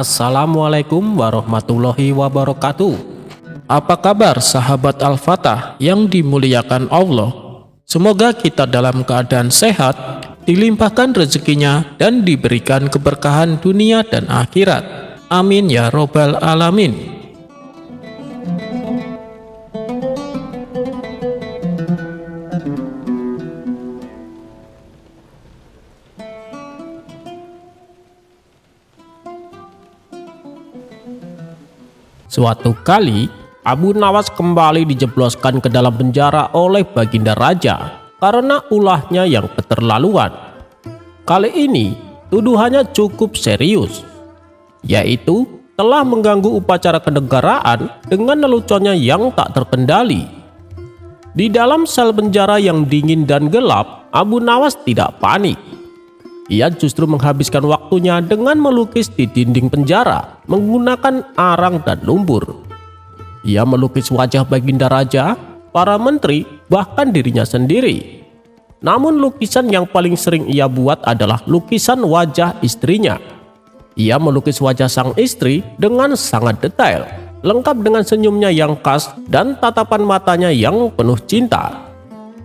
Assalamualaikum warahmatullahi wabarakatuh. Apa kabar sahabat Al-Fatah yang dimuliakan Allah? Semoga kita dalam keadaan sehat, dilimpahkan rezekinya dan diberikan keberkahan dunia dan akhirat. Amin ya robbal alamin. Suatu kali, Abu Nawas kembali dijebloskan ke dalam penjara oleh Baginda Raja karena ulahnya yang keterlaluan. Kali ini, tuduhannya cukup serius, yaitu telah mengganggu upacara kenegaraan dengan leluconnya yang tak terkendali. Di dalam sel penjara yang dingin dan gelap, Abu Nawas tidak panik. Ia justru menghabiskan waktunya dengan melukis di dinding penjara menggunakan arang dan lumpur. Ia melukis wajah Baginda Raja, para menteri, bahkan dirinya sendiri. Namun lukisan yang paling sering ia buat adalah lukisan wajah istrinya. Ia melukis wajah sang istri dengan sangat detail, lengkap dengan senyumnya yang khas dan tatapan matanya yang penuh cinta.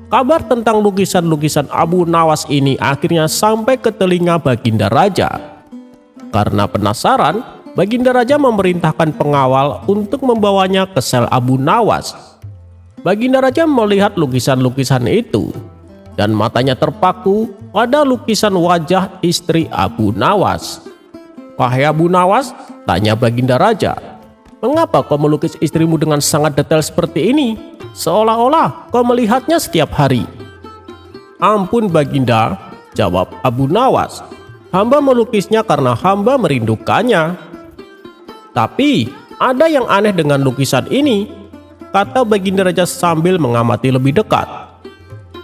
Kabar tentang lukisan-lukisan Abu Nawas ini akhirnya sampai ke telinga Baginda Raja. Karena penasaran, Baginda Raja memerintahkan pengawal untuk membawanya ke sel Abu Nawas. Baginda Raja melihat lukisan-lukisan itu dan matanya terpaku pada lukisan wajah istri Abu Nawas. "Wahai Abu Nawas," tanya Baginda Raja, "mengapa kau melukis istrimu dengan sangat detail seperti ini? Seolah-olah kau melihatnya setiap hari." "Ampun Baginda," jawab Abu Nawas, "hamba melukisnya karena hamba merindukannya." "Tapi ada yang aneh dengan lukisan ini," kata Baginda Raja sambil mengamati lebih dekat.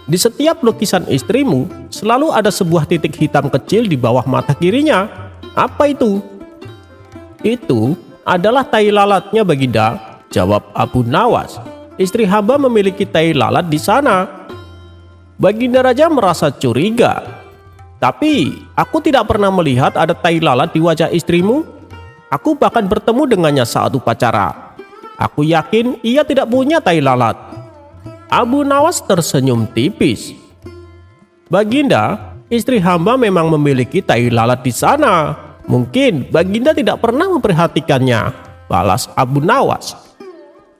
"Di setiap lukisan istrimu selalu ada sebuah titik hitam kecil di bawah mata kirinya. Apa itu?" "Itu adalah tai lalatnya Baginda," jawab Abu Nawas. "Istri hamba memiliki tai lalat di sana." Baginda Raja merasa curiga. "Tapi aku tidak pernah melihat ada tai lalat di wajah istrimu. Aku bahkan bertemu dengannya saat upacara. Aku yakin ia tidak punya tai lalat." Abu Nawas tersenyum tipis. "Baginda, istri hamba memang memiliki tai lalat di sana. Mungkin Baginda tidak pernah memperhatikannya," balas Abu Nawas.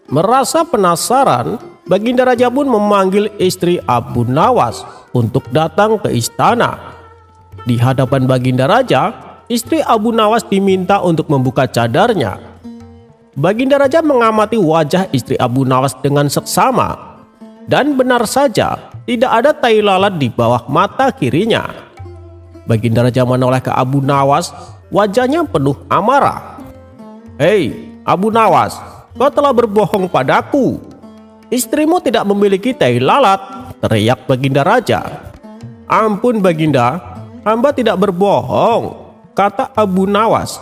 Merasa penasaran, Baginda Raja pun memanggil istri Abu Nawas untuk datang ke istana. Di hadapan Baginda Raja, istri Abu Nawas diminta untuk membuka cadarnya. Baginda Raja mengamati wajah istri Abu Nawas dengan seksama, dan benar saja tidak ada tai lalat di bawah mata kirinya. Baginda Raja menoleh ke Abu Nawas, wajahnya penuh amarah. "Hei Abu Nawas, kau telah berbohong padaku. Istrimu tidak memiliki tai lalat," teriak Baginda Raja. "Ampun Baginda, hamba tidak berbohong," kata Abu Nawas.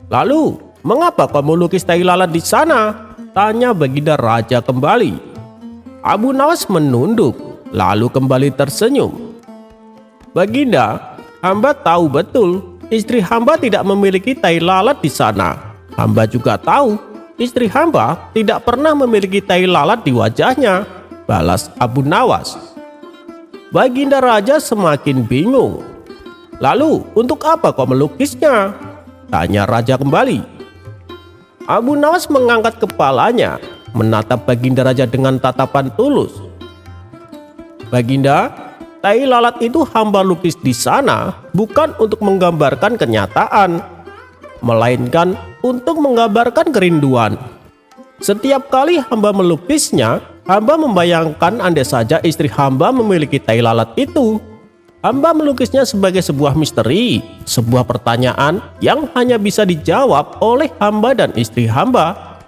"Lalu mengapa kau melukis tai lalat di sana?" tanya Baginda Raja kembali. Abu Nawas menunduk lalu kembali tersenyum. "Baginda, hamba tahu betul istri hamba tidak memiliki tai lalat di sana. Hamba juga tahu istri hamba tidak pernah memiliki tai lalat di wajahnya," balas Abu Nawas. Baginda Raja semakin bingung. "Lalu untuk apa kau melukisnya?" tanya Raja kembali. Abu Nawas mengangkat kepalanya, menatap Baginda Raja dengan tatapan tulus. "Baginda, tai lalat itu hamba lukis di sana bukan untuk menggambarkan kenyataan, melainkan untuk menggambarkan kerinduan. Setiap kali hamba melukisnya, hamba membayangkan andai saja istri hamba memiliki tai lalat itu. Hamba melukisnya sebagai sebuah misteri, sebuah pertanyaan yang hanya bisa dijawab oleh hamba dan istri hamba.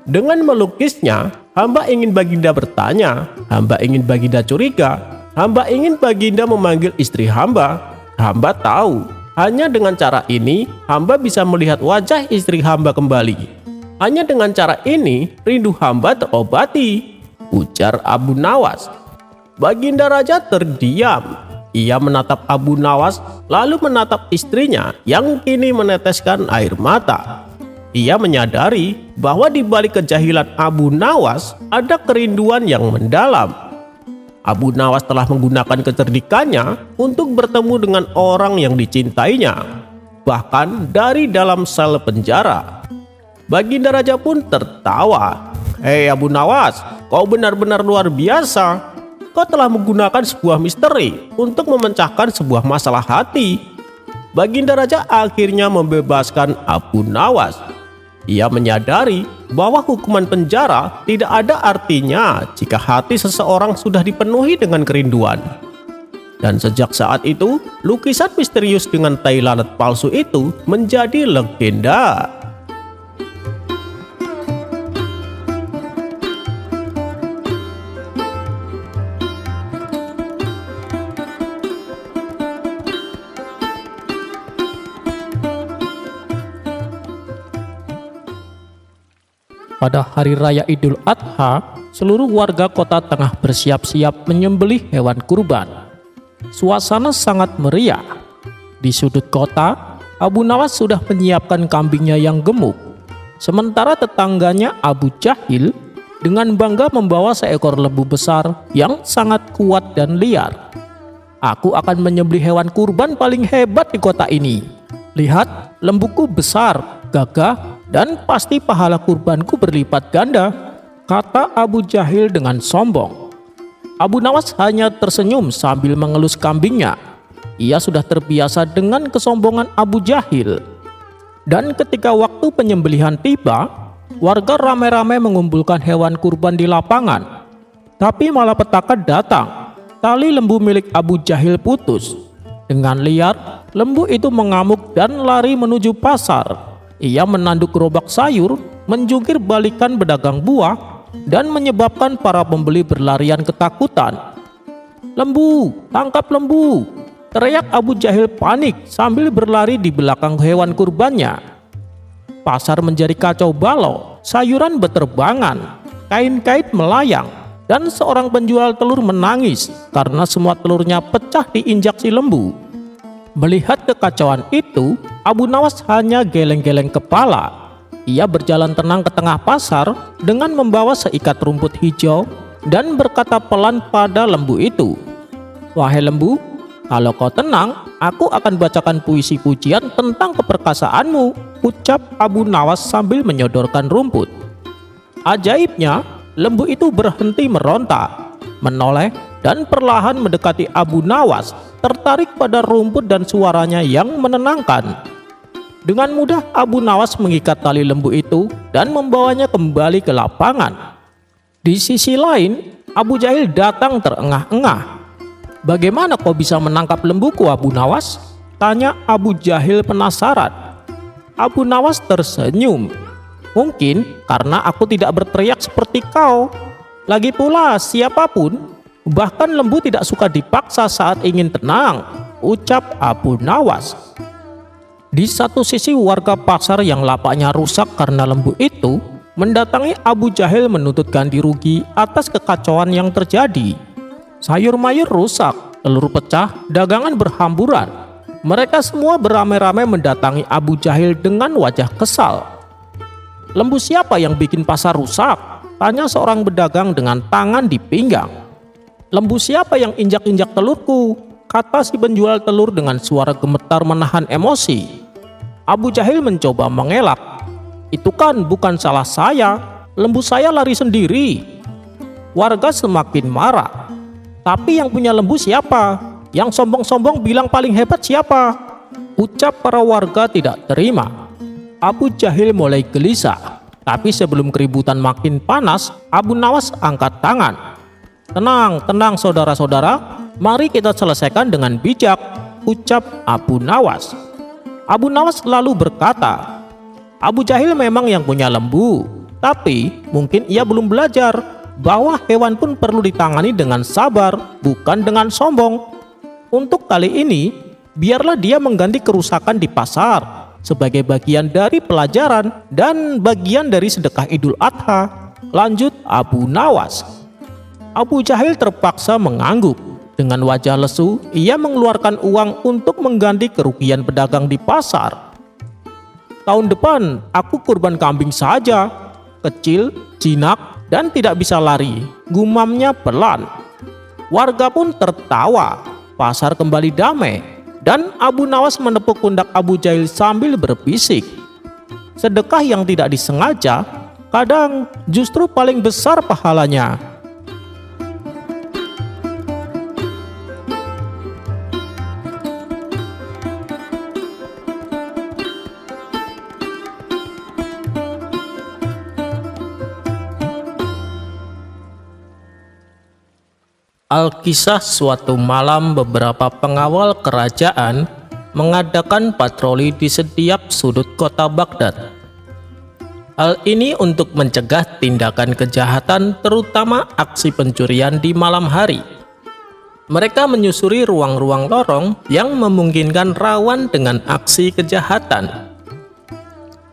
Dengan melukisnya, hamba ingin Baginda bertanya, hamba ingin Baginda curiga, hamba ingin Baginda memanggil istri hamba. Hamba tahu hanya dengan cara ini hamba bisa melihat wajah istri hamba kembali. Hanya dengan cara ini rindu hamba terobati," ujar Abu Nawas. Baginda Raja terdiam. Ia menatap Abu Nawas, lalu menatap istrinya yang kini meneteskan air mata. Ia menyadari bahwa di balik kejahilan Abu Nawas ada kerinduan yang mendalam. Abu Nawas telah menggunakan kecerdikannya untuk bertemu dengan orang yang dicintainya, bahkan dari dalam sel penjara. Baginda Raja pun tertawa. "Hei Abu Nawas, kau benar-benar luar biasa. Kau telah menggunakan sebuah misteri untuk memecahkan sebuah masalah hati." Baginda Raja akhirnya membebaskan Abu Nawas. Ia menyadari bahwa hukuman penjara tidak ada artinya jika hati seseorang sudah dipenuhi dengan kerinduan. Dan sejak saat itu, lukisan misterius dengan tai lalat palsu itu menjadi legenda. Pada hari raya Idul Adha, seluruh warga kota tengah bersiap-siap menyembelih hewan kurban. Suasana sangat meriah. Di sudut kota, Abu Nawas sudah menyiapkan kambingnya yang gemuk. Sementara tetangganya Abu Jahil dengan bangga membawa seekor lembu besar yang sangat kuat dan liar. "Aku akan menyembelih hewan kurban paling hebat di kota ini. Lihat, lembuku besar, gagah, dan pasti pahala kurbanku berlipat ganda," kata Abu Jahil dengan sombong. Abu Nawas hanya tersenyum sambil mengelus kambingnya. Ia sudah terbiasa dengan kesombongan Abu Jahil. Dan ketika waktu penyembelihan tiba, warga ramai-ramai mengumpulkan hewan kurban di lapangan. Tapi malapetaka datang. Tali lembu milik Abu Jahil putus. Dengan liar, lembu itu mengamuk dan lari menuju pasar. Ia menanduk gerobak sayur, menjungkir balikan pedagang buah, dan menyebabkan para pembeli berlarian ketakutan. "Lembu, tangkap lembu!" teriak Abu Jahil panik sambil berlari di belakang hewan kurbannya. Pasar menjadi kacau balau, sayuran berterbangan, kain-kain melayang, dan seorang penjual telur menangis karena semua telurnya pecah diinjak si lembu. Melihat kekacauan itu, Abu Nawas hanya geleng-geleng kepala. Ia berjalan tenang ke tengah pasar dengan membawa seikat rumput hijau dan berkata pelan pada lembu itu, "Wahai lembu, kalau kau tenang, aku akan bacakan puisi pujian tentang keperkasaanmu," ucap Abu Nawas sambil menyodorkan rumput. Ajaibnya, lembu itu berhenti meronta, menoleh, dan perlahan mendekati Abu Nawas, tertarik pada rumput dan suaranya yang menenangkan. Dengan mudah Abu Nawas mengikat tali lembu itu dan membawanya kembali ke lapangan. Di sisi lain, Abu Jahil datang terengah-engah. "Bagaimana kau bisa menangkap lembuku, Abu Nawas?" tanya Abu Jahil penasaran. Abu Nawas tersenyum. "Mungkin karena aku tidak berteriak seperti kau. Lagi pula siapapun, bahkan lembu tidak suka dipaksa saat ingin tenang," ucap Abu Nawas. Di satu sisi, warga pasar yang lapaknya rusak karena lembu itu mendatangi Abu Jahil menuntut ganti rugi atas kekacauan yang terjadi. Sayur mayur rusak, telur pecah, dagangan berhamburan. Mereka semua beramai-ramai mendatangi Abu Jahil dengan wajah kesal. "Lembu siapa yang bikin pasar rusak?" tanya seorang pedagang dengan tangan di pinggang. "Lembu siapa yang injak-injak telurku?" kata si penjual telur dengan suara gemetar menahan emosi. Abu Jahil mencoba mengelak. "Itu kan bukan salah saya, lembu saya lari sendiri." Warga semakin marah. "Tapi yang punya lembu siapa? Yang sombong-sombong bilang paling hebat siapa?" ucap para warga tidak terima. Abu Jahil mulai gelisah. Tapi sebelum keributan makin panas, Abu Nawas angkat tangan. Tenang saudara-saudara, mari kita selesaikan dengan bijak," ucap Abu Nawas. Abu Nawas lalu berkata, "Abu Jahil memang yang punya lembu, tapi mungkin ia belum belajar bahwa hewan pun perlu ditangani dengan sabar, bukan dengan sombong. Untuk kali ini, biarlah dia mengganti kerusakan di pasar sebagai bagian dari pelajaran dan bagian dari sedekah Idul Adha," lanjut Abu Nawas. Abu Jahil terpaksa mengangguk. Dengan wajah lesu, ia mengeluarkan uang untuk mengganti kerugian pedagang di pasar. "Tahun depan aku kurban kambing saja, kecil, jinak, dan tidak bisa lari," gumamnya pelan. Warga pun tertawa. Pasar kembali damai, dan Abu Nawas menepuk pundak Abu Jahil sambil berbisik, "Sedekah yang tidak disengaja kadang justru paling besar pahalanya." Alkisah suatu malam beberapa pengawal kerajaan mengadakan patroli di setiap sudut kota Baghdad. Hal ini untuk mencegah tindakan kejahatan, terutama aksi pencurian di malam hari. Mereka menyusuri ruang-ruang lorong yang memungkinkan rawan dengan aksi kejahatan.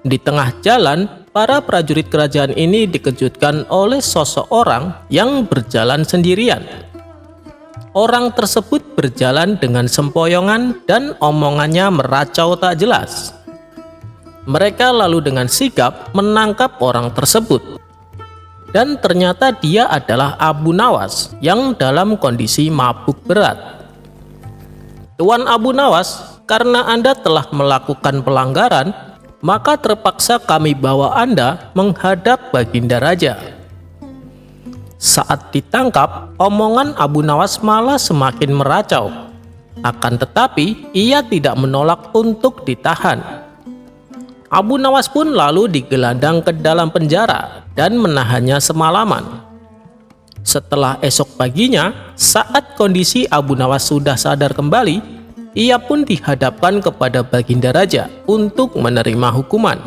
Di tengah jalan, para prajurit kerajaan ini dikejutkan oleh sosok orang yang berjalan sendirian. Orang tersebut berjalan dengan sempoyongan dan omongannya meracau tak jelas. Mereka lalu dengan sigap menangkap orang tersebut. Dan ternyata dia adalah Abu Nawas yang dalam kondisi mabuk berat. "Tuan Abu Nawas, karena Anda telah melakukan pelanggaran, maka terpaksa kami bawa Anda menghadap Baginda Raja." Saat ditangkap, omongan Abu Nawas malah semakin meracau. Akan tetapi, ia tidak menolak untuk ditahan. Abu Nawas pun lalu digelandang ke dalam penjara dan menahannya semalaman. Setelah esok paginya, saat kondisi Abu Nawas sudah sadar kembali, ia pun dihadapkan kepada Baginda Raja untuk menerima hukuman.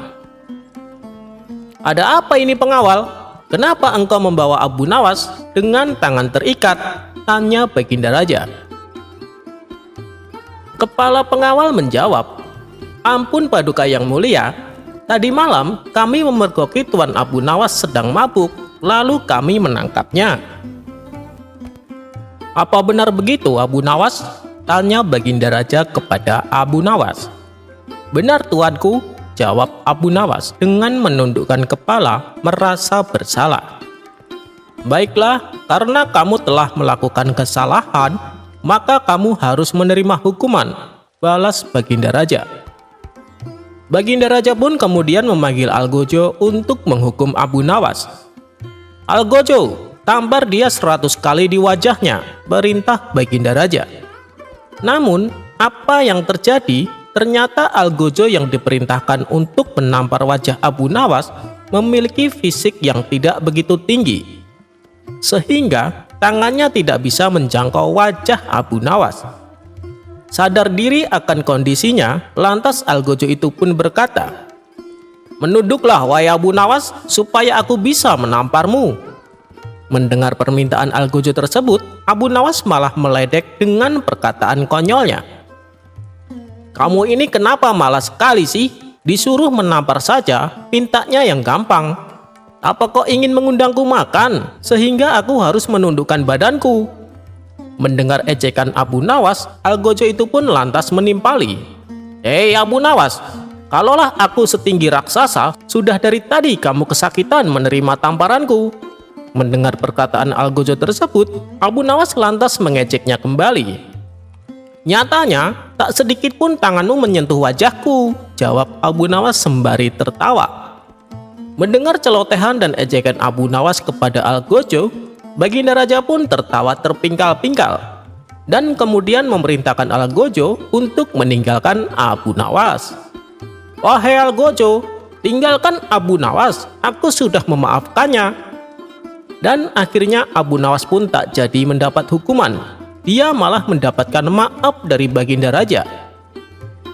"Ada apa ini pengawal? Kenapa engkau membawa Abu Nawas dengan tangan terikat?" tanya Baginda Raja. Kepala pengawal menjawab, "Ampun Paduka yang mulia, tadi malam kami memergoki Tuan Abu Nawas sedang mabuk, lalu kami menangkapnya." "Apa benar begitu Abu Nawas?" tanya Baginda Raja kepada Abu Nawas. "Benar tuanku," jawab Abu Nawas dengan menundukkan kepala merasa bersalah. "Baiklah, karena kamu telah melakukan kesalahan, maka kamu harus menerima hukuman," balas Baginda Raja. Baginda Raja pun kemudian memanggil Algojo untuk menghukum Abu Nawas. "Algojo, tampar dia 100 kali di wajahnya," perintah Baginda Raja. Namun, apa yang terjadi? Ternyata Algojo yang diperintahkan untuk menampar wajah Abu Nawas memiliki fisik yang tidak begitu tinggi, sehingga tangannya tidak bisa menjangkau wajah Abu Nawas. Sadar diri akan kondisinya, lantas Algojo itu pun berkata, "Menunduklah wahai Abu Nawas, supaya aku bisa menamparmu." Mendengar permintaan Algojo tersebut, Abu Nawas malah meledek dengan perkataan konyolnya. "Kamu ini kenapa malas sekali sih? Disuruh menampar saja, mintanya yang gampang. Apa kau ingin mengundangku makan, sehingga aku harus menundukkan badanku?" Mendengar ejekan Abu Nawas, Algojo itu pun lantas menimpali. "Hei Abu Nawas, kalaulah aku setinggi raksasa, sudah dari tadi kamu kesakitan menerima tamparanku." Mendengar perkataan Algojo tersebut, Abu Nawas lantas mengejeknya kembali. "Nyatanya, tak sedikit pun tanganmu menyentuh wajahku," jawab Abu Nawas sembari tertawa. Mendengar celotehan dan ejekan Abu Nawas kepada Algojo, Baginda Raja pun tertawa terpingkal-pingkal dan kemudian memerintahkan Algojo untuk meninggalkan Abu Nawas. "Wahai Algojo, tinggalkan Abu Nawas, aku sudah memaafkannya." Dan akhirnya Abu Nawas pun tak jadi mendapat hukuman. Dia malah mendapatkan maaf dari Baginda Raja.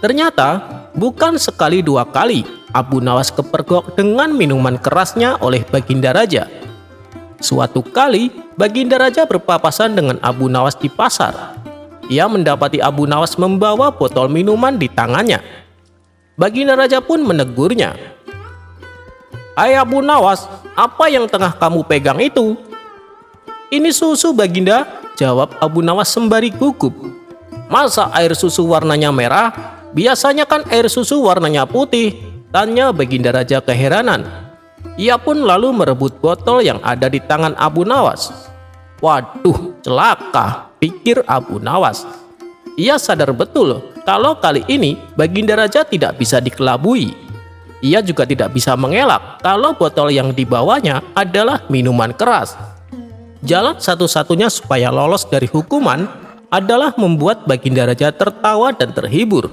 Ternyata bukan sekali dua kali Abu Nawas kepergok dengan minuman kerasnya oleh Baginda Raja. Suatu kali Baginda Raja berpapasan dengan Abu Nawas di pasar. Ia mendapati Abu Nawas membawa botol minuman di tangannya. Baginda Raja pun menegurnya. "Hai Abu Nawas, apa yang tengah kamu pegang itu?" "Ini susu Baginda," jawab Abu Nawas sembari gugup. "Masa air susu warnanya merah? Biasanya kan air susu warnanya putih," tanya Baginda Raja keheranan. Ia pun lalu merebut botol yang ada di tangan Abu Nawas. "Waduh, celaka," pikir Abu Nawas. Ia sadar betul kalau kali ini Baginda Raja tidak bisa dikelabui. Ia juga tidak bisa mengelak kalau botol yang dibawanya adalah minuman keras. Jalan satu-satunya supaya lolos dari hukuman adalah membuat Baginda Raja tertawa dan terhibur.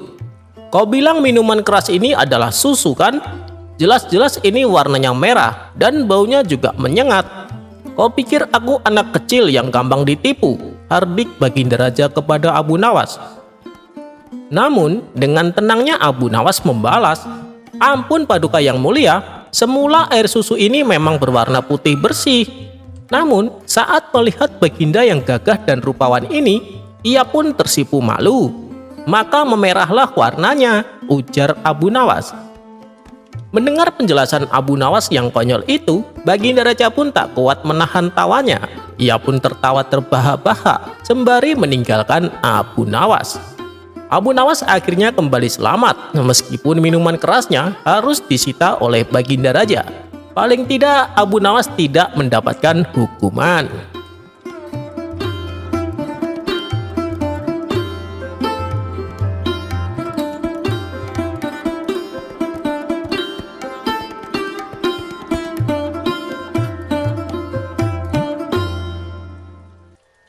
"Kau bilang minuman keras ini adalah susu kan? Jelas-jelas ini warnanya merah dan baunya juga menyengat. Kau pikir aku anak kecil yang gampang ditipu?" hardik Baginda Raja kepada Abu Nawas. Namun dengan tenangnya Abu Nawas membalas, "Ampun Paduka yang mulia, semula air susu ini memang berwarna putih bersih. Namun saat melihat Baginda yang gagah dan rupawan ini, ia pun tersipu malu. Maka memerahlah warnanya," ujar Abu Nawas. Mendengar penjelasan Abu Nawas yang konyol itu, Baginda Raja pun tak kuat menahan tawanya. Ia pun tertawa terbahak-bahak sembari meninggalkan Abu Nawas. Abu Nawas akhirnya kembali selamat, meskipun minuman kerasnya harus disita oleh Baginda Raja. Paling tidak Abu Nawas tidak mendapatkan hukuman.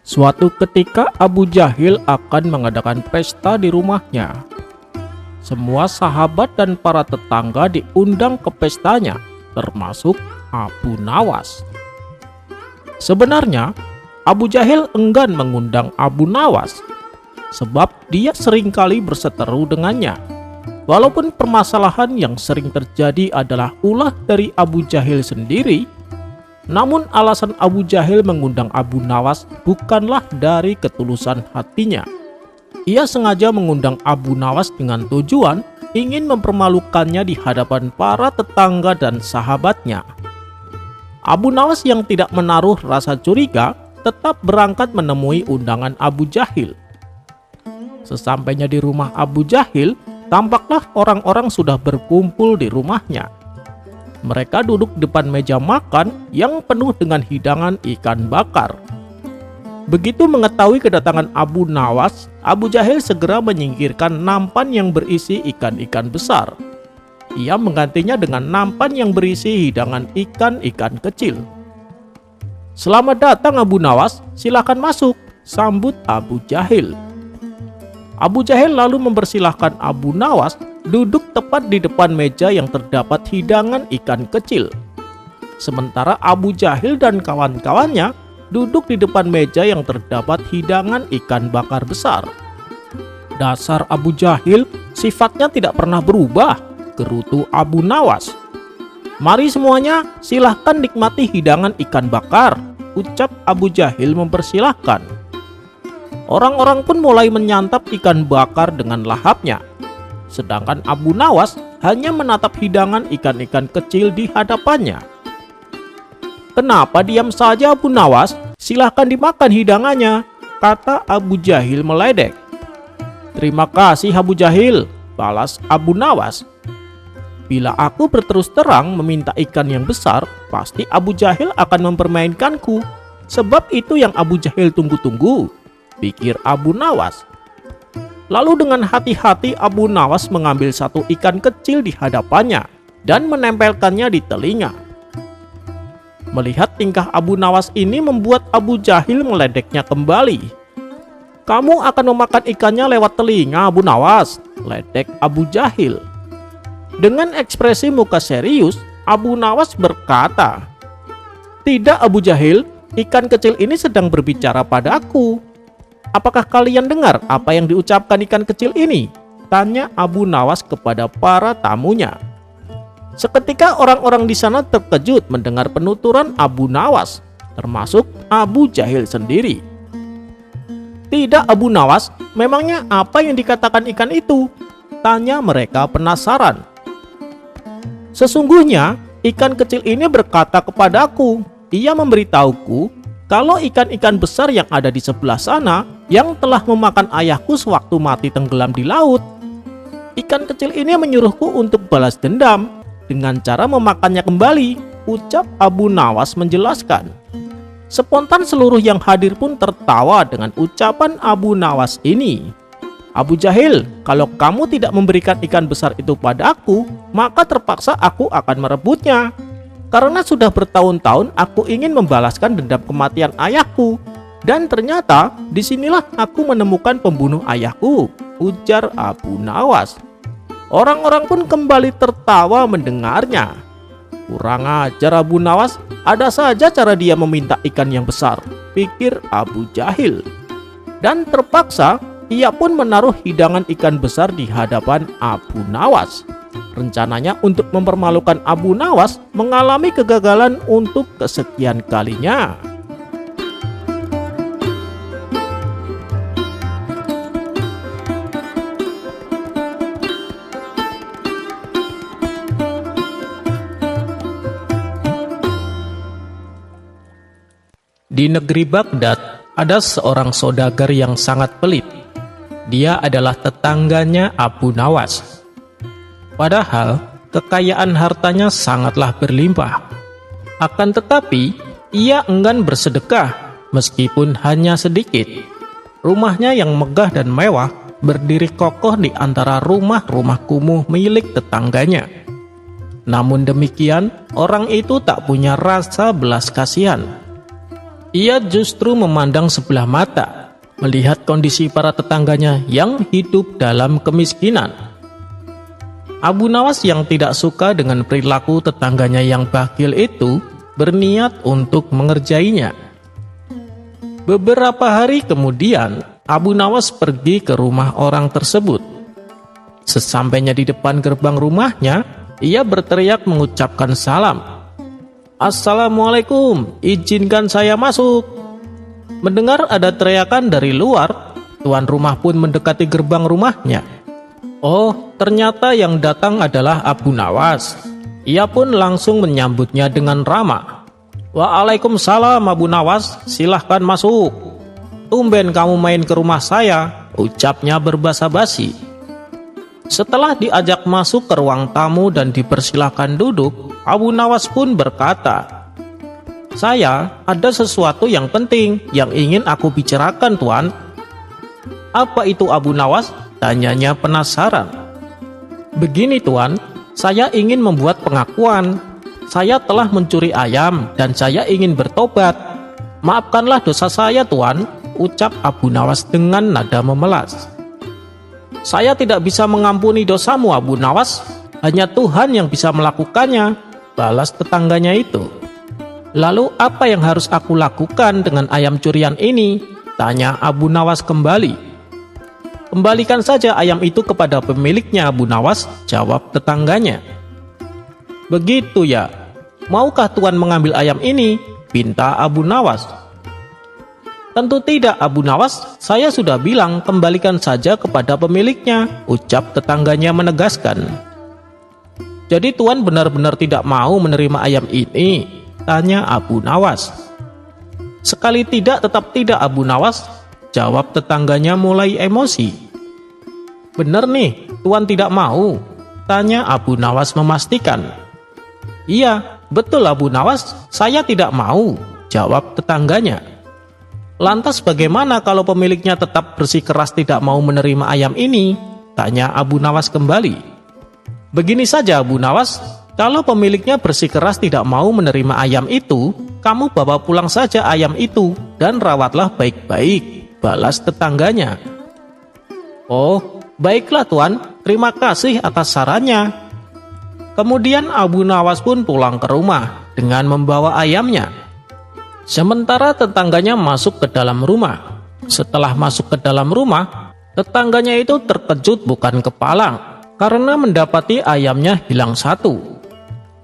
Suatu ketika Abu Jahil akan mengadakan pesta di rumahnya. Semua sahabat dan para tetangga diundang ke pestanya, termasuk Abu Nawas. Sebenarnya Abu Jahil enggan mengundang Abu Nawas sebab dia seringkali berseteru dengannya. Walaupun permasalahan yang sering terjadi adalah ulah dari Abu Jahil sendiri, namun alasan Abu Jahil mengundang Abu Nawas bukanlah dari ketulusan hatinya. Ia sengaja mengundang Abu Nawas dengan tujuan ingin mempermalukannya di hadapan para tetangga dan sahabatnya. Abu Nawas yang tidak menaruh rasa curiga tetap berangkat menemui undangan Abu Jahil. Sesampainya di rumah Abu Jahil, tampaklah orang-orang sudah berkumpul di rumahnya. Mereka duduk depan meja makan yang penuh dengan hidangan ikan bakar. Begitu mengetahui kedatangan Abu Nawas, Abu Jahil segera menyingkirkan nampan yang berisi ikan-ikan besar. Ia menggantinya dengan nampan yang berisi hidangan ikan-ikan kecil. "Selamat datang Abu Nawas, silakan masuk," sambut Abu Jahil. Abu Jahil lalu mempersilahkan Abu Nawas duduk tepat di depan meja yang terdapat hidangan ikan kecil. Sementara Abu Jahil dan kawan-kawannya duduk di depan meja yang terdapat hidangan ikan bakar besar. "Dasar Abu Jahil, sifatnya tidak pernah berubah," gerutu Abu Nawas. "Mari semuanya, silahkan nikmati hidangan ikan bakar," ucap Abu Jahil mempersilahkan. Orang-orang pun mulai menyantap ikan bakar dengan lahapnya. Sedangkan Abu Nawas hanya menatap hidangan ikan-ikan kecil di hadapannya. "Kenapa diam saja Abu Nawas? Silahkan dimakan hidangannya," kata Abu Jahil meledek. "Terima kasih Abu Jahil," balas Abu Nawas. "Bila aku berterus terang meminta ikan yang besar, pasti Abu Jahil akan mempermainkanku. Sebab itu yang Abu Jahil tunggu-tunggu," pikir Abu Nawas. Lalu dengan hati-hati Abu Nawas mengambil satu ikan kecil di hadapannya dan menempelkannya di telinga. Melihat tingkah Abu Nawas ini membuat Abu Jahil meledeknya kembali. "Kamu akan memakan ikannya lewat telinga Abu Nawas," ledek Abu Jahil. Dengan ekspresi muka serius, Abu Nawas berkata, "Tidak Abu Jahil, ikan kecil ini sedang berbicara padaku. Apakah kalian dengar apa yang diucapkan ikan kecil ini?" tanya Abu Nawas kepada para tamunya. Seketika orang-orang di sana terkejut mendengar penuturan Abu Nawas, termasuk Abu Jahil sendiri. "Tidak Abu Nawas, memangnya apa yang dikatakan ikan itu?" tanya mereka penasaran. "Sesungguhnya ikan kecil ini berkata kepadaku, ia memberitahuku kalau ikan-ikan besar yang ada di sebelah sana yang telah memakan ayahku sewaktu mati tenggelam di laut. Ikan kecil ini menyuruhku untuk balas dendam dengan cara memakannya kembali, ucap Abu Nawas menjelaskan. Spontan seluruh yang hadir pun tertawa dengan ucapan Abu Nawas ini. Abu Jahil, kalau kamu tidak memberikan ikan besar itu padaku, maka terpaksa aku akan merebutnya. Karena sudah bertahun-tahun aku ingin membalaskan dendam kematian ayahku. Dan ternyata disinilah aku menemukan pembunuh ayahku, ujar Abu Nawas. Orang-orang pun kembali tertawa mendengarnya. Kurang ajar Abu Nawas, ada saja cara dia meminta ikan yang besar, pikir Abu Jahil. Dan terpaksa ia pun menaruh hidangan ikan besar di hadapan Abu Nawas. Rencananya untuk mempermalukan Abu Nawas mengalami kegagalan untuk kesekian kalinya. Di negeri Baghdad ada seorang saudagar yang sangat pelit. Dia adalah tetangganya Abu Nawas. Padahal kekayaan hartanya sangatlah berlimpah. Akan tetapi ia enggan bersedekah meskipun hanya sedikit. Rumahnya yang megah dan mewah berdiri kokoh di antara rumah-rumah kumuh milik tetangganya. Namun demikian, orang itu tak punya rasa belas kasihan. Ia justru memandang sebelah mata melihat kondisi para tetangganya yang hidup dalam kemiskinan. Abu Nawas yang tidak suka dengan perilaku tetangganya yang bakhil itu berniat untuk mengerjainya. Beberapa hari kemudian, Abu Nawas pergi ke rumah orang tersebut. Sesampainya di depan gerbang rumahnya, ia berteriak mengucapkan salam. "Assalamualaikum, izinkan saya masuk." Mendengar ada teriakan dari luar, tuan rumah pun mendekati gerbang rumahnya. Oh, ternyata yang datang adalah Abu Nawas. Ia pun langsung menyambutnya dengan ramah. "Waalaikumsalam Abu Nawas, silahkan masuk. Tumben kamu main ke rumah saya," ucapnya berbasa-basi. Setelah diajak masuk ke ruang tamu dan dipersilahkan duduk, Abu Nawas pun berkata, "Saya ada sesuatu yang penting yang ingin aku bicarakan, Tuan." "Apa itu Abu Nawas?" tanyanya penasaran. "Begini Tuan, saya ingin membuat pengakuan. Saya telah mencuri ayam dan saya ingin bertobat. Maafkanlah dosa saya Tuan," ucap Abu Nawas dengan nada memelas. "Saya tidak bisa mengampuni dosamu Abu Nawas, hanya Tuhan yang bisa melakukannya," balas tetangganya itu. "Lalu apa yang harus aku lakukan dengan ayam curian ini?" tanya Abu Nawas kembali. "Kembalikan saja ayam itu kepada pemiliknya Abu Nawas," jawab tetangganya. "Begitu ya, maukah Tuan mengambil ayam ini?" pinta Abu Nawas. "Tentu tidak Abu Nawas, saya sudah bilang kembalikan saja kepada pemiliknya," ucap tetangganya menegaskan. "Jadi Tuan benar-benar tidak mau menerima ayam ini?" tanya Abu Nawas. "Sekali tidak tetap tidak Abu Nawas," jawab tetangganya mulai emosi. "Benar nih, Tuan tidak mau?" tanya Abu Nawas memastikan. "Iya, betul Abu Nawas, saya tidak mau," jawab tetangganya. "Lantas bagaimana kalau pemiliknya tetap bersikeras tidak mau menerima ayam ini?" tanya Abu Nawas kembali. "Begini saja Abu Nawas, kalau pemiliknya bersikeras tidak mau menerima ayam itu, kamu bawa pulang saja ayam itu dan rawatlah baik-baik," balas tetangganya. "Oh, baiklah Tuan, terima kasih atas sarannya." Kemudian Abu Nawas pun pulang ke rumah dengan membawa ayamnya. Sementara tetangganya masuk ke dalam rumah. Setelah masuk ke dalam rumah, tetangganya itu terkejut bukan kepalang karena mendapati ayamnya hilang satu.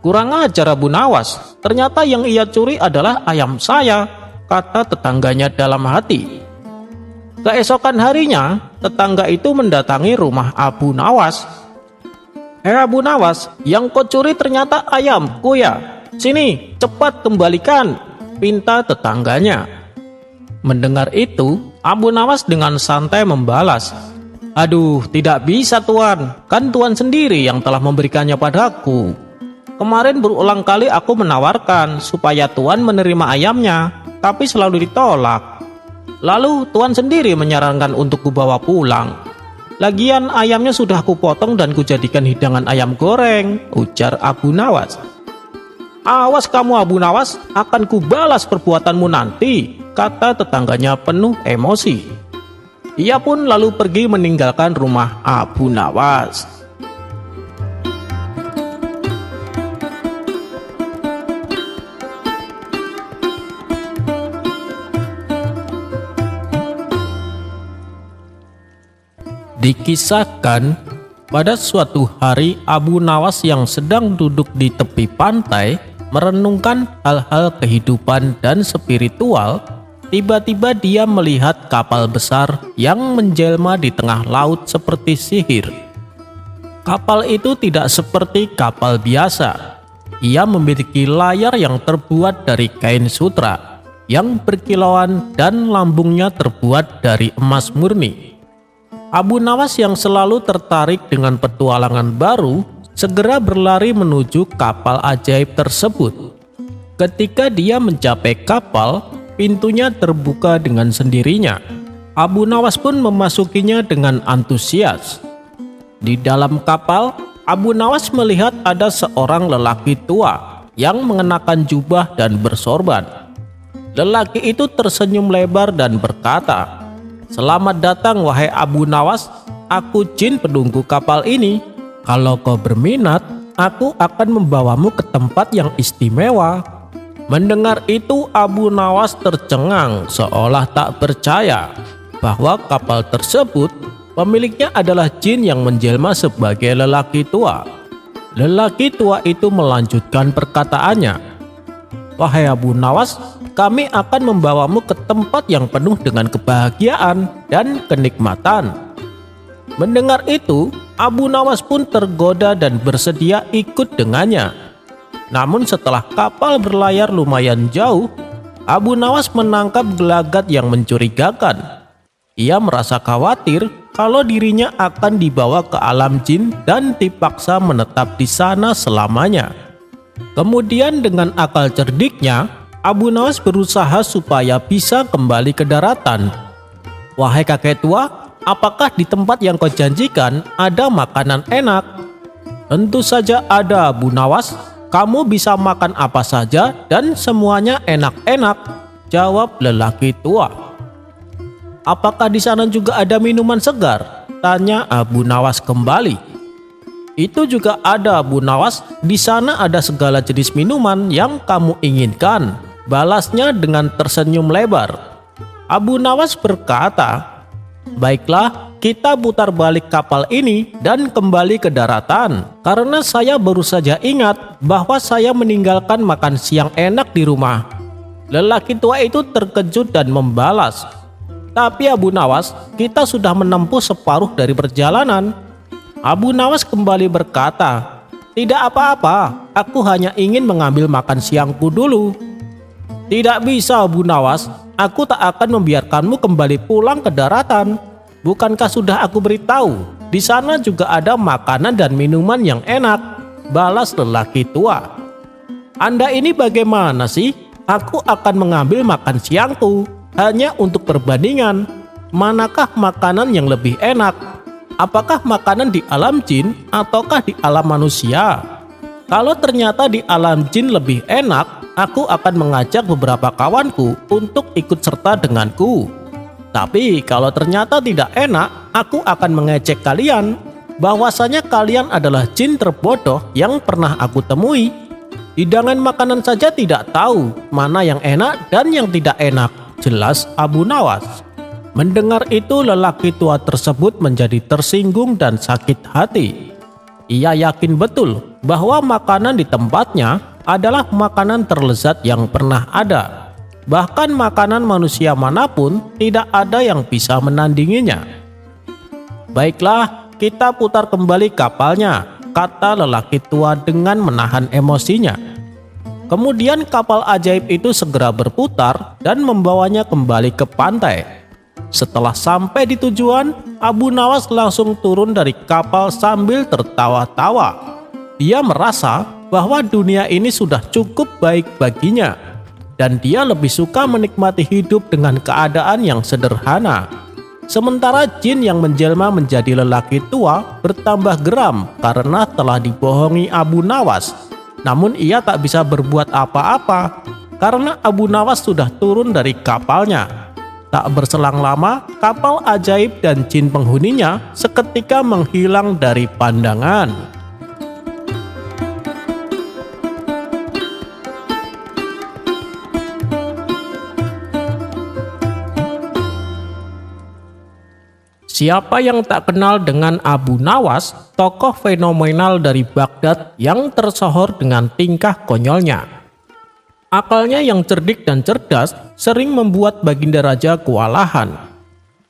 "Kurang ajar Abu Nawas, ternyata yang ia curi adalah ayam saya," kata tetangganya dalam hati. Keesokan harinya, tetangga itu mendatangi rumah Abu Nawas. "Hei Abu Nawas, yang kau curi ternyata ayamku ya? Sini, cepat kembalikan," pinta tetangganya. Mendengar itu, Abu Nawas dengan santai membalas, "Aduh, tidak bisa Tuan, kan Tuan sendiri yang telah memberikannya padaku. Kemarin berulang kali aku menawarkan supaya Tuan menerima ayamnya, tapi selalu ditolak. Lalu Tuan sendiri menyarankan untuk kubawa pulang. Lagian ayamnya sudah kupotong dan kujadikan hidangan ayam goreng," ujar Abu Nawas. "Awas kamu Abu Nawas, akan kubalas perbuatanmu nanti," kata tetangganya penuh emosi. Ia pun lalu pergi meninggalkan rumah Abu Nawas. Dikisahkan, pada suatu hari Abu Nawas yang sedang duduk di tepi pantai merenungkan hal-hal kehidupan dan spiritual, tiba-tiba dia melihat kapal besar yang menjelma di tengah laut seperti sihir. Kapal itu tidak seperti kapal biasa. Ia memiliki layar yang terbuat dari kain sutra yang berkilauan dan lambungnya terbuat dari emas murni. Abu Nawas yang selalu tertarik dengan petualangan baru segera berlari menuju kapal ajaib tersebut. Ketika dia mencapai kapal, pintunya terbuka dengan sendirinya. Abu Nawas pun memasukinya dengan antusias. Di dalam kapal, Abu Nawas melihat ada seorang lelaki tua yang mengenakan jubah dan bersorban. Lelaki itu tersenyum lebar dan berkata, "Selamat datang wahai Abu Nawas, aku jin penunggu kapal ini. Kalau kau berminat, aku akan membawamu ke tempat yang istimewa." Mendengar itu Abu Nawas tercengang seolah tak percaya bahwa kapal tersebut pemiliknya adalah jin yang menjelma sebagai lelaki tua. Lelaki tua itu melanjutkan perkataannya, "Wahai Abu Nawas, kami akan membawamu ke tempat yang penuh dengan kebahagiaan dan kenikmatan." Mendengar itu, Abu Nawas pun tergoda dan bersedia ikut dengannya. Namun setelah kapal berlayar lumayan jauh, Abu Nawas menangkap gelagat yang mencurigakan. Ia merasa khawatir kalau dirinya akan dibawa ke alam jin dan dipaksa menetap di sana selamanya. Kemudian dengan akal cerdiknya, Abu Nawas berusaha supaya bisa kembali ke daratan. "Wahai kakek tua, apakah di tempat yang kau janjikan ada makanan enak?" "Tentu saja ada Abu Nawas, kamu bisa makan apa saja dan semuanya enak-enak," jawab lelaki tua. "Apakah di sana juga ada minuman segar?" tanya Abu Nawas kembali. "Itu juga ada Abu Nawas, di sana ada segala jenis minuman yang kamu inginkan," balasnya dengan tersenyum lebar. Abu Nawas berkata, "Baiklah, kita putar balik kapal ini dan kembali ke daratan, karena saya baru saja ingat bahwa saya meninggalkan makan siang enak di rumah." Lelaki tua itu terkejut dan membalas, "Tapi Abu Nawas, kita sudah menempuh separuh dari perjalanan." Abu Nawas kembali berkata, "Tidak apa-apa, aku hanya ingin mengambil makan siangku dulu." "Tidak bisa Abu Nawas, aku tak akan membiarkanmu kembali pulang ke daratan. Bukankah sudah aku beritahu, di sana juga ada makanan dan minuman yang enak," balas lelaki tua. "Anda ini bagaimana sih? Aku akan mengambil makan siangku hanya untuk perbandingan. Manakah makanan yang lebih enak? Apakah makanan di alam jin ataukah di alam manusia? Kalau ternyata di alam jin lebih enak, aku akan mengajak beberapa kawanku untuk ikut serta denganku. Tapi kalau ternyata tidak enak, aku akan mengejek kalian bahwasanya kalian adalah jin terbodoh yang pernah aku temui. Hidangan makanan saja tidak tahu mana yang enak dan yang tidak enak," jelas Abu Nawas. Mendengar itu lelaki tua tersebut menjadi tersinggung dan sakit hati. Ia yakin betul bahwa makanan di tempatnya adalah makanan terlezat yang pernah ada. Bahkan makanan manusia manapun tidak ada yang bisa menandinginya. "Baiklah, kita putar kembali kapalnya," kata lelaki tua dengan menahan emosinya. Kemudian kapal ajaib itu segera berputar dan membawanya kembali ke pantai. Setelah sampai di tujuan, Abu Nawas langsung turun dari kapal sambil tertawa-tawa. Dia merasa bahwa dunia ini sudah cukup baik baginya, dan dia lebih suka menikmati hidup dengan keadaan yang sederhana. Sementara jin yang menjelma menjadi lelaki tua bertambah geram karena telah dibohongi Abu Nawas. Namun ia tak bisa berbuat apa-apa karena Abu Nawas sudah turun dari kapalnya. Tak berselang lama, kapal ajaib dan jin penghuninya seketika menghilang dari pandangan. Siapa yang tak kenal dengan Abu Nawas, tokoh fenomenal dari Baghdad yang tersohor dengan tingkah konyolnya. Akalnya yang cerdik dan cerdas sering membuat Baginda Raja kewalahan.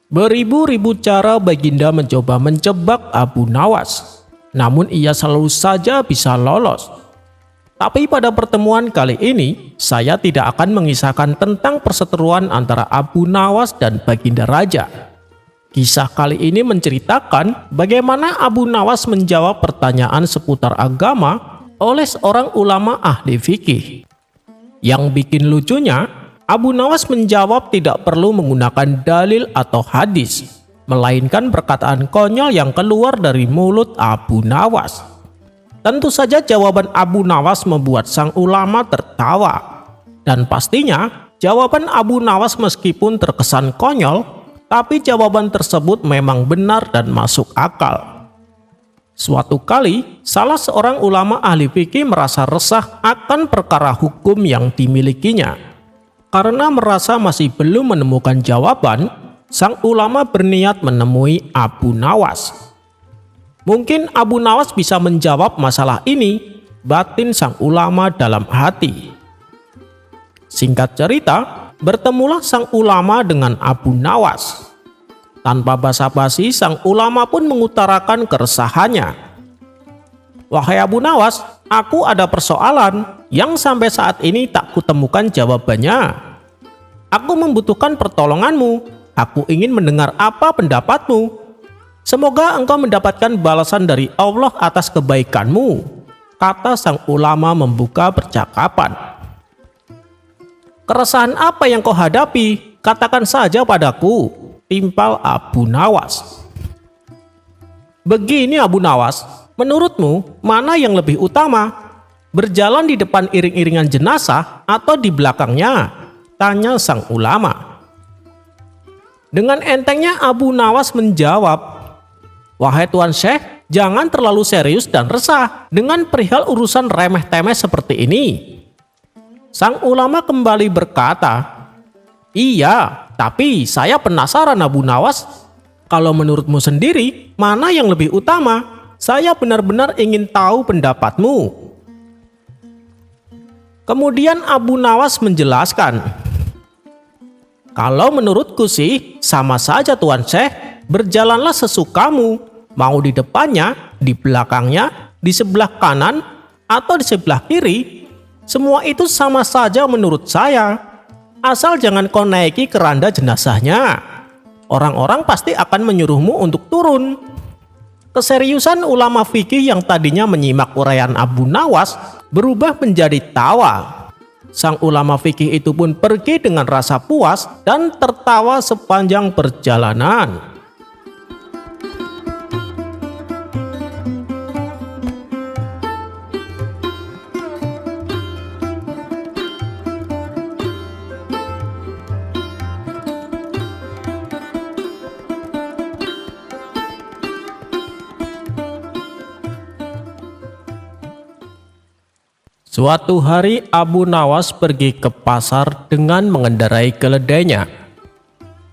Beribu-ribu cara Baginda mencoba menjebak Abu Nawas, namun ia selalu saja bisa lolos. Tapi pada pertemuan kali ini, saya tidak akan mengisahkan tentang perseteruan antara Abu Nawas dan Baginda Raja. Kisah kali ini menceritakan bagaimana Abu Nawas menjawab pertanyaan seputar agama oleh seorang ulama ahli fikih. Yang bikin lucunya, Abu Nawas menjawab tidak perlu menggunakan dalil atau hadis, melainkan perkataan konyol yang keluar dari mulut Abu Nawas. Tentu saja jawaban Abu Nawas membuat sang ulama tertawa. Dan pastinya, jawaban Abu Nawas meskipun terkesan konyol, tapi jawaban tersebut memang benar dan masuk akal. Suatu kali, salah seorang ulama ahli fikih merasa resah akan perkara hukum yang dimilikinya. Karena merasa masih belum menemukan jawaban, sang ulama berniat menemui Abu Nawas. Mungkin Abu Nawas bisa menjawab masalah ini, batin sang ulama dalam hati. Singkat cerita, bertemulah sang ulama dengan Abu Nawas. Tanpa basa-basi, sang ulama pun mengutarakan keresahannya. "Wahai Abu Nawas, aku ada persoalan yang sampai saat ini tak kutemukan jawabannya. Aku membutuhkan pertolonganmu. Aku ingin mendengar apa pendapatmu. Semoga engkau mendapatkan balasan dari Allah atas kebaikanmu," kata sang ulama membuka percakapan. "Keresahan apa yang kau hadapi? Katakan saja padaku," timpal Abu Nawas. "Begini Abu Nawas, menurutmu mana yang lebih utama? Berjalan di depan iring-iringan jenazah atau di belakangnya?" tanya sang ulama. Dengan entengnya Abu Nawas menjawab, "Wahai Tuan Syekh, jangan terlalu serius dan resah dengan perihal urusan remeh-temeh seperti ini." Sang ulama kembali berkata, "Iya, tapi saya penasaran Abu Nawas. Kalau menurutmu sendiri, mana yang lebih utama? Saya benar-benar ingin tahu pendapatmu." Kemudian Abu Nawas menjelaskan, "Kalau menurutku sih, sama saja Tuan Syekh. Berjalanlah sesukamu, mau di depannya, di belakangnya, di sebelah kanan, atau di sebelah kiri. Semua itu sama saja menurut saya. Asal jangan kau naiki keranda jenazahnya. Orang-orang pasti akan menyuruhmu untuk turun." Keseriusan ulama fikih yang tadinya menyimak uraian Abu Nawas berubah menjadi tawa. Sang ulama fikih itu pun pergi dengan rasa puas dan tertawa sepanjang perjalanan. Suatu hari Abu Nawas pergi ke pasar dengan mengendarai keledainya.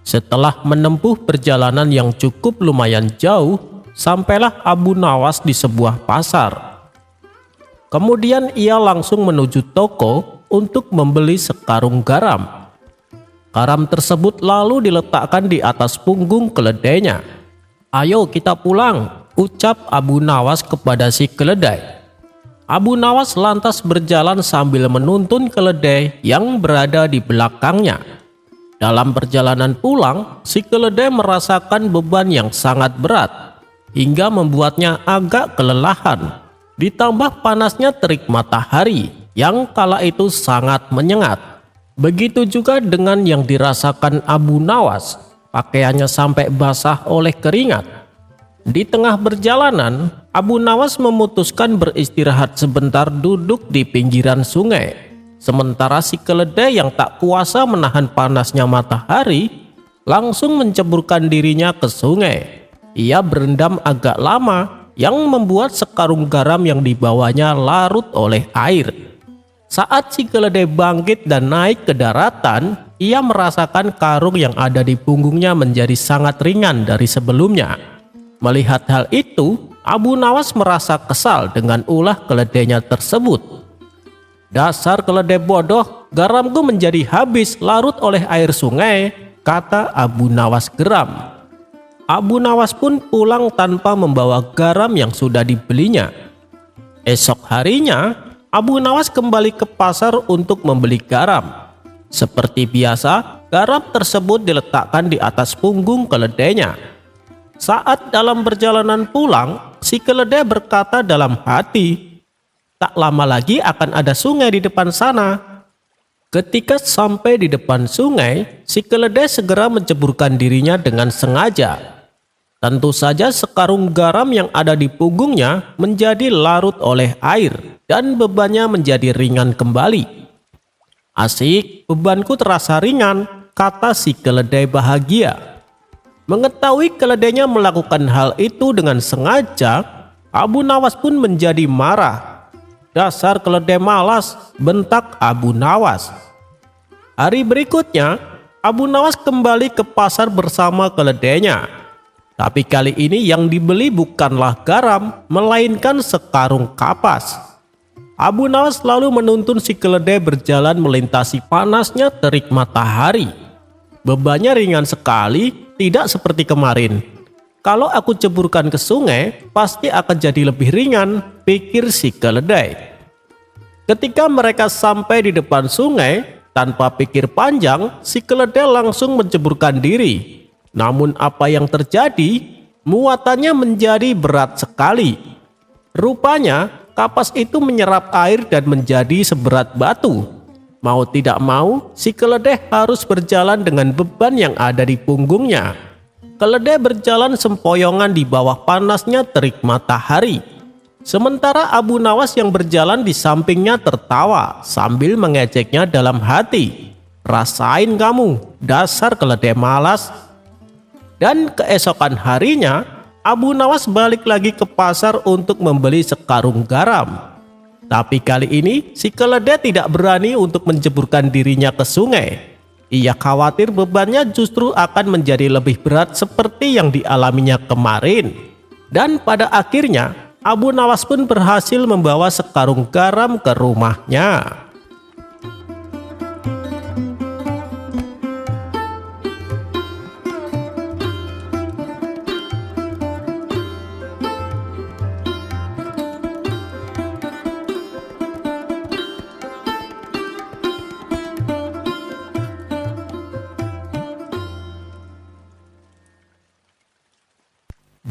Setelah menempuh perjalanan yang cukup lumayan jauh, sampailah Abu Nawas di sebuah pasar. Kemudian ia langsung menuju toko untuk membeli sekarung garam. Garam tersebut lalu diletakkan di atas punggung keledainya. "Ayo kita pulang," ucap Abu Nawas kepada si keledai. Abu Nawas lantas berjalan sambil menuntun keledai yang berada di belakangnya. Dalam perjalanan pulang, si keledai merasakan beban yang sangat berat, hingga membuatnya agak kelelahan. Ditambah panasnya terik matahari yang kala itu sangat menyengat. Begitu juga dengan yang dirasakan Abu Nawas, pakaiannya sampai basah oleh keringat. Di tengah perjalanan, Abu Nawas memutuskan beristirahat sebentar duduk di pinggiran sungai. Sementara si keledai yang tak kuasa menahan panasnya matahari langsung menceburkan dirinya ke sungai. Ia berendam agak lama yang membuat sekarung garam yang dibawanya larut oleh air. Saat si keledai bangkit dan naik ke daratan, ia merasakan karung yang ada di punggungnya menjadi sangat ringan dari sebelumnya. Melihat hal itu, Abu Nawas merasa kesal dengan ulah keledainya tersebut. "Dasar keledai bodoh, garamku menjadi habis larut oleh air sungai," kata Abu Nawas geram. Abu Nawas pun pulang tanpa membawa garam yang sudah dibelinya. Esok harinya, Abu Nawas kembali ke pasar untuk membeli garam. Seperti biasa, garam tersebut diletakkan di atas punggung keledainya. Saat dalam perjalanan pulang, si keledai berkata dalam hati, "Tak lama lagi akan ada sungai di depan sana." Ketika sampai di depan sungai, si keledai segera menceburkan dirinya dengan sengaja. Tentu saja sekarung garam yang ada di punggungnya menjadi larut oleh air dan bebannya menjadi ringan kembali. "Asik, bebanku terasa ringan," kata si keledai bahagia. Mengetahui keledainya melakukan hal itu dengan sengaja, Abu Nawas pun menjadi marah. "Dasar keledai malas," bentak Abu Nawas. Hari berikutnya, Abu Nawas kembali ke pasar bersama keledainya. Tapi kali ini yang dibeli bukanlah garam, melainkan sekarung kapas. Abu Nawas lalu menuntun si keledai berjalan melintasi panasnya terik matahari. "Bebannya ringan sekali, tidak seperti kemarin. Kalau aku ceburkan ke sungai, pasti akan jadi lebih ringan," pikir si keledai. Ketika mereka sampai di depan sungai, tanpa pikir panjang, si keledai langsung menceburkan diri. Namun apa yang terjadi? Muatannya menjadi berat sekali. Rupanya, kapas itu menyerap air dan menjadi seberat batu. Mau tidak mau, si keledai harus berjalan dengan beban yang ada di punggungnya. Keledai berjalan sempoyongan di bawah panasnya terik matahari. Sementara Abu Nawas yang berjalan di sampingnya tertawa sambil mengejeknya dalam hati. "Rasain kamu, dasar keledai malas." Dan keesokan harinya, Abu Nawas balik lagi ke pasar untuk membeli sekarung garam. Tapi kali ini si keledai tidak berani untuk menceburkan dirinya ke sungai. Ia khawatir bebannya justru akan menjadi lebih berat seperti yang dialaminya kemarin. Dan pada akhirnya Abu Nawas pun berhasil membawa sekarung garam ke rumahnya.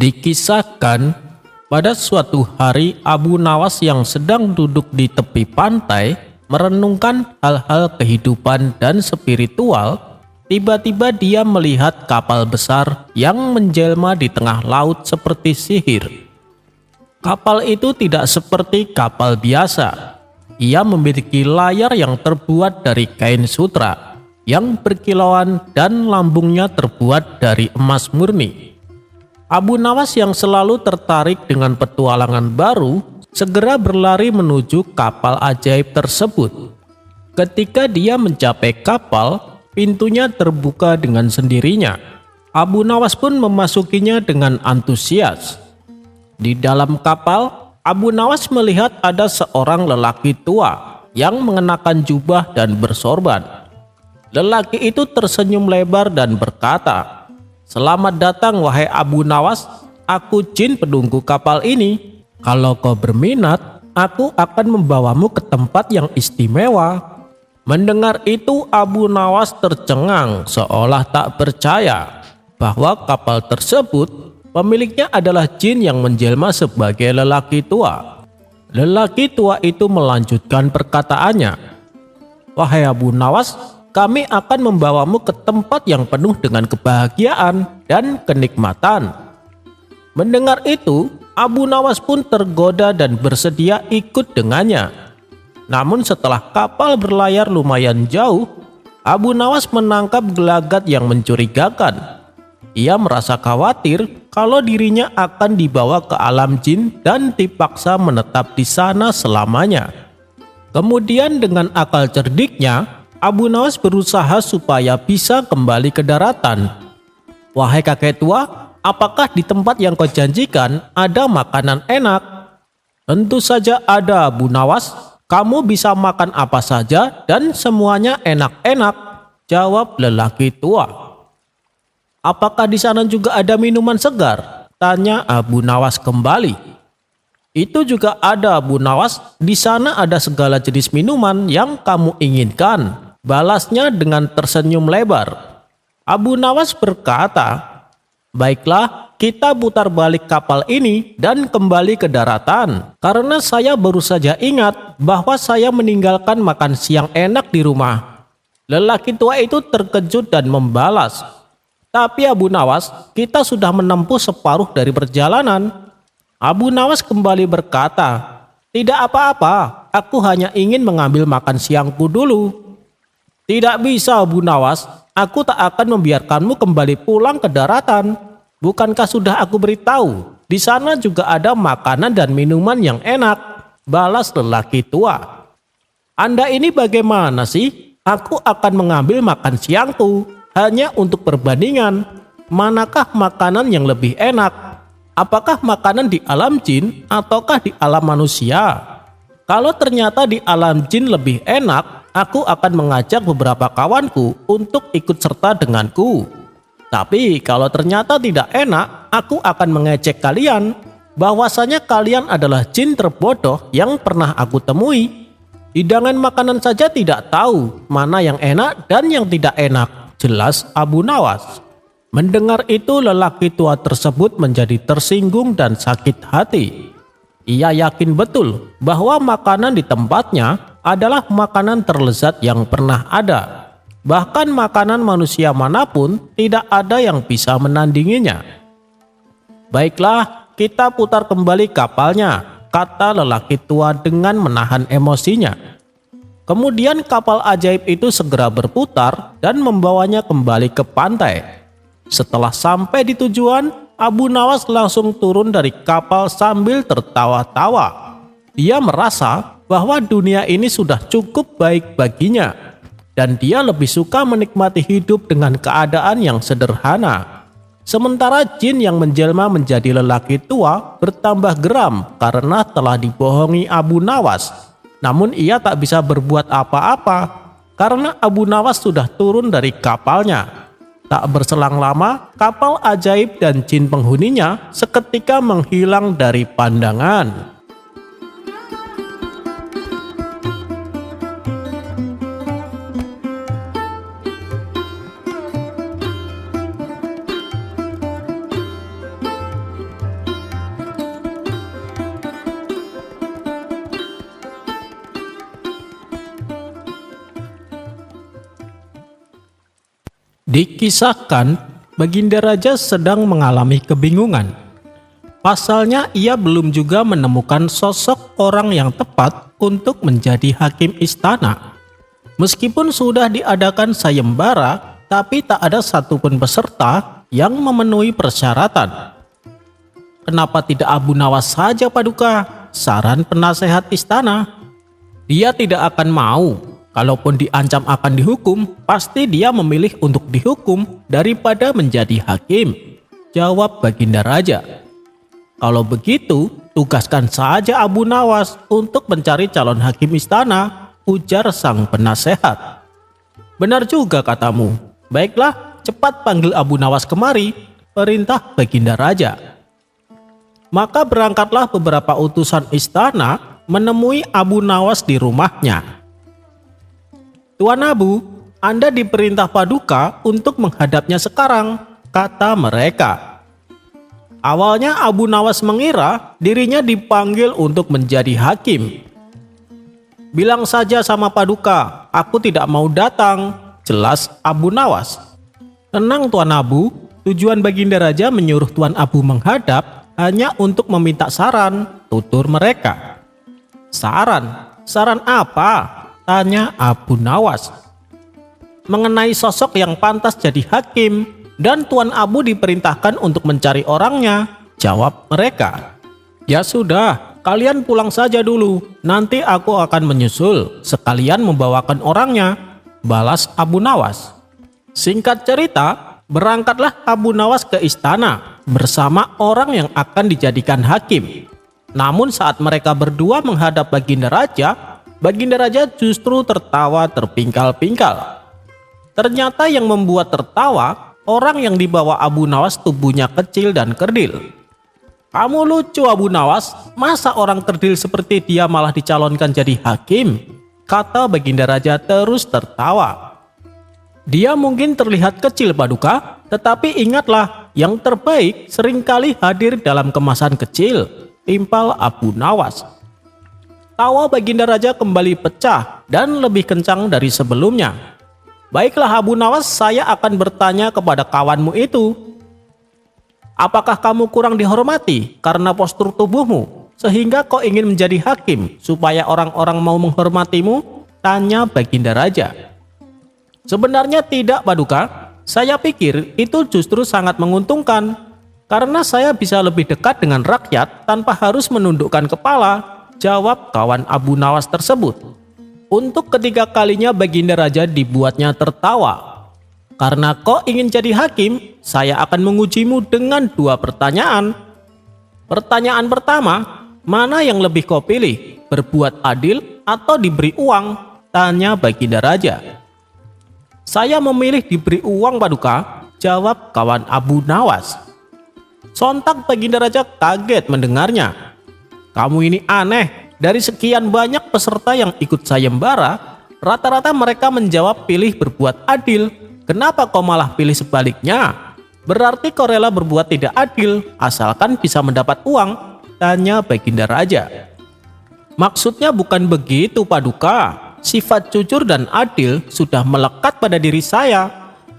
Dikisahkan, pada suatu hari Abu Nawas yang sedang duduk di tepi pantai merenungkan hal-hal kehidupan dan spiritual, tiba-tiba dia melihat kapal besar yang menjelma di tengah laut seperti sihir. Kapal itu tidak seperti kapal biasa. Ia memiliki layar yang terbuat dari kain sutra yang berkilauan dan lambungnya terbuat dari emas murni. Abu Nawas yang selalu tertarik dengan petualangan baru segera berlari menuju kapal ajaib tersebut. Ketika dia mencapai kapal, pintunya terbuka dengan sendirinya. Abu Nawas pun memasukinya dengan antusias. Di dalam kapal, Abu Nawas melihat ada seorang lelaki tua yang mengenakan jubah dan bersorban. Lelaki itu tersenyum lebar dan berkata, "Selamat datang wahai Abu Nawas, aku jin penunggu kapal ini. Kalau kau berminat, aku akan membawamu ke tempat yang istimewa." Mendengar itu Abu Nawas tercengang seolah tak percaya bahwa kapal tersebut pemiliknya adalah jin yang menjelma sebagai lelaki tua. Lelaki tua itu melanjutkan perkataannya, "Wahai Abu Nawas, kami akan membawamu ke tempat yang penuh dengan kebahagiaan dan kenikmatan." Mendengar itu, Abu Nawas pun tergoda dan bersedia ikut dengannya. Namun setelah kapal berlayar lumayan jauh, Abu Nawas menangkap gelagat yang mencurigakan. Ia merasa khawatir kalau dirinya akan dibawa ke alam jin dan dipaksa menetap di sana selamanya. Kemudian dengan akal cerdiknya, Abu Nawas berusaha supaya bisa kembali ke daratan. "Wahai kakek tua, apakah di tempat yang kau janjikan ada makanan enak?" "Tentu saja ada, Abu Nawas. Kamu bisa makan apa saja dan semuanya enak-enak," jawab lelaki tua. "Apakah di sana juga ada minuman segar?" tanya Abu Nawas kembali. "Itu juga ada, Abu Nawas. Di sana ada segala jenis minuman yang kamu inginkan," balasnya dengan tersenyum lebar. Abu Nawas berkata, "Baiklah, kita putar balik kapal ini dan kembali ke daratan. Karena saya baru saja ingat bahwa saya meninggalkan makan siang enak di rumah." Lelaki tua itu terkejut dan membalas, "Tapi Abu Nawas, kita sudah menempuh separuh dari perjalanan." Abu Nawas kembali berkata, "Tidak apa-apa, aku hanya ingin mengambil makan siangku dulu." "Tidak bisa, Abu Nawas, aku tak akan membiarkanmu kembali pulang ke daratan. Bukankah sudah aku beritahu, di sana juga ada makanan dan minuman yang enak," balas lelaki tua. "Anda ini bagaimana sih? Aku akan mengambil makan siangku hanya untuk perbandingan. Manakah makanan yang lebih enak? Apakah makanan di alam jin ataukah di alam manusia? Kalau ternyata di alam jin lebih enak, aku akan mengajak beberapa kawanku untuk ikut serta denganku. Tapi kalau ternyata tidak enak, aku akan mengejek kalian bahwasanya kalian adalah jin terbodoh yang pernah aku temui. Hidangan makanan saja tidak tahu mana yang enak dan yang tidak enak," jelas Abu Nawas. Mendengar itu lelaki tua tersebut menjadi tersinggung dan sakit hati. Ia yakin betul bahwa makanan di tempatnya adalah makanan terlezat yang pernah ada. Bahkan makanan manusia manapun tidak ada yang bisa menandinginya. "Baiklah, kita putar kembali kapalnya," kata lelaki tua dengan menahan emosinya. Kemudian kapal ajaib itu segera berputar dan membawanya kembali ke pantai. Setelah sampai di tujuan, Abu Nawas langsung turun dari kapal sambil tertawa-tawa. Dia merasa bahwa dunia ini sudah cukup baik baginya, dan dia lebih suka menikmati hidup dengan keadaan yang sederhana. Sementara jin yang menjelma menjadi lelaki tua bertambah geram karena telah dibohongi Abu Nawas. Namun ia tak bisa berbuat apa-apa karena Abu Nawas sudah turun dari kapalnya. Tak berselang lama, kapal ajaib dan jin penghuninya seketika menghilang dari pandangan. Dikisahkan, Baginda Raja sedang mengalami kebingungan. Pasalnya ia belum juga menemukan sosok orang yang tepat untuk menjadi hakim istana. Meskipun sudah diadakan sayembara, tapi tak ada satupun peserta yang memenuhi persyaratan. "Kenapa tidak Abu Nawas saja, Paduka?" saran penasehat istana. "Dia tidak akan mau. Kalaupun diancam akan dihukum, pasti dia memilih untuk dihukum daripada menjadi hakim," jawab Baginda Raja. "Kalau begitu, tugaskan saja Abu Nawas untuk mencari calon hakim istana," ujar sang penasehat. "Benar juga katamu. Baiklah, cepat panggil Abu Nawas kemari," perintah Baginda Raja. Maka berangkatlah beberapa utusan istana menemui Abu Nawas di rumahnya. "Tuan Abu, Anda diperintah Paduka untuk menghadapnya sekarang," kata mereka. Awalnya Abu Nawas mengira dirinya dipanggil untuk menjadi hakim. "Bilang saja sama Paduka, aku tidak mau datang," jelas Abu Nawas. "Tenang Tuan Abu, tujuan Baginda Raja menyuruh Tuan Abu menghadap hanya untuk meminta saran," tutur mereka. "Saran? Saran apa?" tanya Abu Nawas. "Mengenai sosok yang pantas jadi hakim, dan Tuan Abu diperintahkan untuk mencari orangnya," jawab mereka. "Ya sudah, kalian pulang saja dulu, nanti aku akan menyusul sekalian membawakan orangnya," balas Abu Nawas. Singkat cerita, berangkatlah Abu Nawas ke istana bersama orang yang akan dijadikan hakim. Namun saat mereka berdua menghadap Baginda Raja justru tertawa terpingkal-pingkal. Ternyata yang membuat tertawa, orang yang dibawa Abu Nawas tubuhnya kecil dan kerdil. "Kamu lucu Abu Nawas, masa orang kerdil seperti dia malah dicalonkan jadi hakim?" kata Baginda Raja terus tertawa. "Dia mungkin terlihat kecil Paduka, tetapi ingatlah, yang terbaik seringkali hadir dalam kemasan kecil," timpal Abu Nawas. Tawa Baginda Raja kembali pecah dan lebih kencang dari sebelumnya. "Baiklah Abu Nawas, saya akan bertanya kepada kawanmu itu. Apakah kamu kurang dihormati karena postur tubuhmu, sehingga kau ingin menjadi hakim supaya orang-orang mau menghormatimu?" tanya Baginda Raja. "Sebenarnya tidak Paduka, saya pikir itu justru sangat menguntungkan, karena saya bisa lebih dekat dengan rakyat tanpa harus menundukkan kepala," jawab kawan Abu Nawas tersebut. Untuk ketiga kalinya Baginda Raja dibuatnya tertawa. "Karena kau ingin jadi hakim, saya akan mengujimu dengan 2 pertanyaan. Pertanyaan pertama, mana yang lebih kau pilih, berbuat adil atau diberi uang?" tanya Baginda Raja. "Saya memilih diberi uang Paduka," jawab kawan Abu Nawas. Sontak Baginda Raja kaget mendengarnya. "Kamu ini aneh, dari sekian banyak peserta yang ikut sayembara, rata-rata mereka menjawab pilih berbuat adil. Kenapa kau malah pilih sebaliknya? Berarti kau rela berbuat tidak adil, asalkan bisa mendapat uang?" tanya Baginda Raja. "Maksudnya bukan begitu Paduka, sifat jujur dan adil sudah melekat pada diri saya.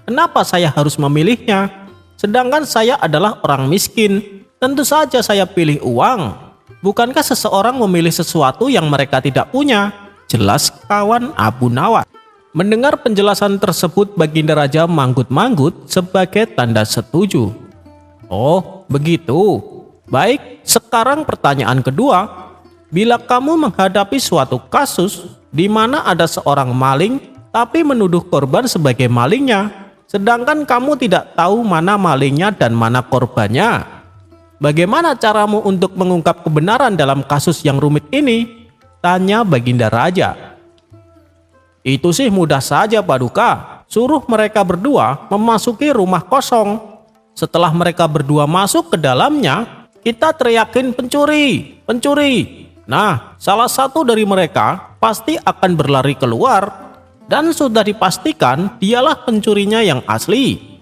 Kenapa saya harus memilihnya? Sedangkan saya adalah orang miskin, tentu saja saya pilih uang. Bukankah seseorang memilih sesuatu yang mereka tidak punya?" jelas kawan Abu Nawas. Mendengar penjelasan tersebut, Baginda Raja manggut-manggut sebagai tanda setuju. "Oh, begitu. Baik, sekarang pertanyaan kedua. Bila kamu menghadapi suatu kasus di mana ada seorang maling tapi menuduh korban sebagai malingnya, sedangkan kamu tidak tahu mana malingnya dan mana korbannya, bagaimana caramu untuk mengungkap kebenaran dalam kasus yang rumit ini?" tanya Baginda Raja. "Itu sih mudah saja Paduka. Suruh mereka berdua memasuki rumah kosong. Setelah mereka berdua masuk ke dalamnya, kita teriakin 'Pencuri! Pencuri!' Nah, salah satu dari mereka pasti akan berlari keluar, dan sudah dipastikan dialah pencurinya yang asli.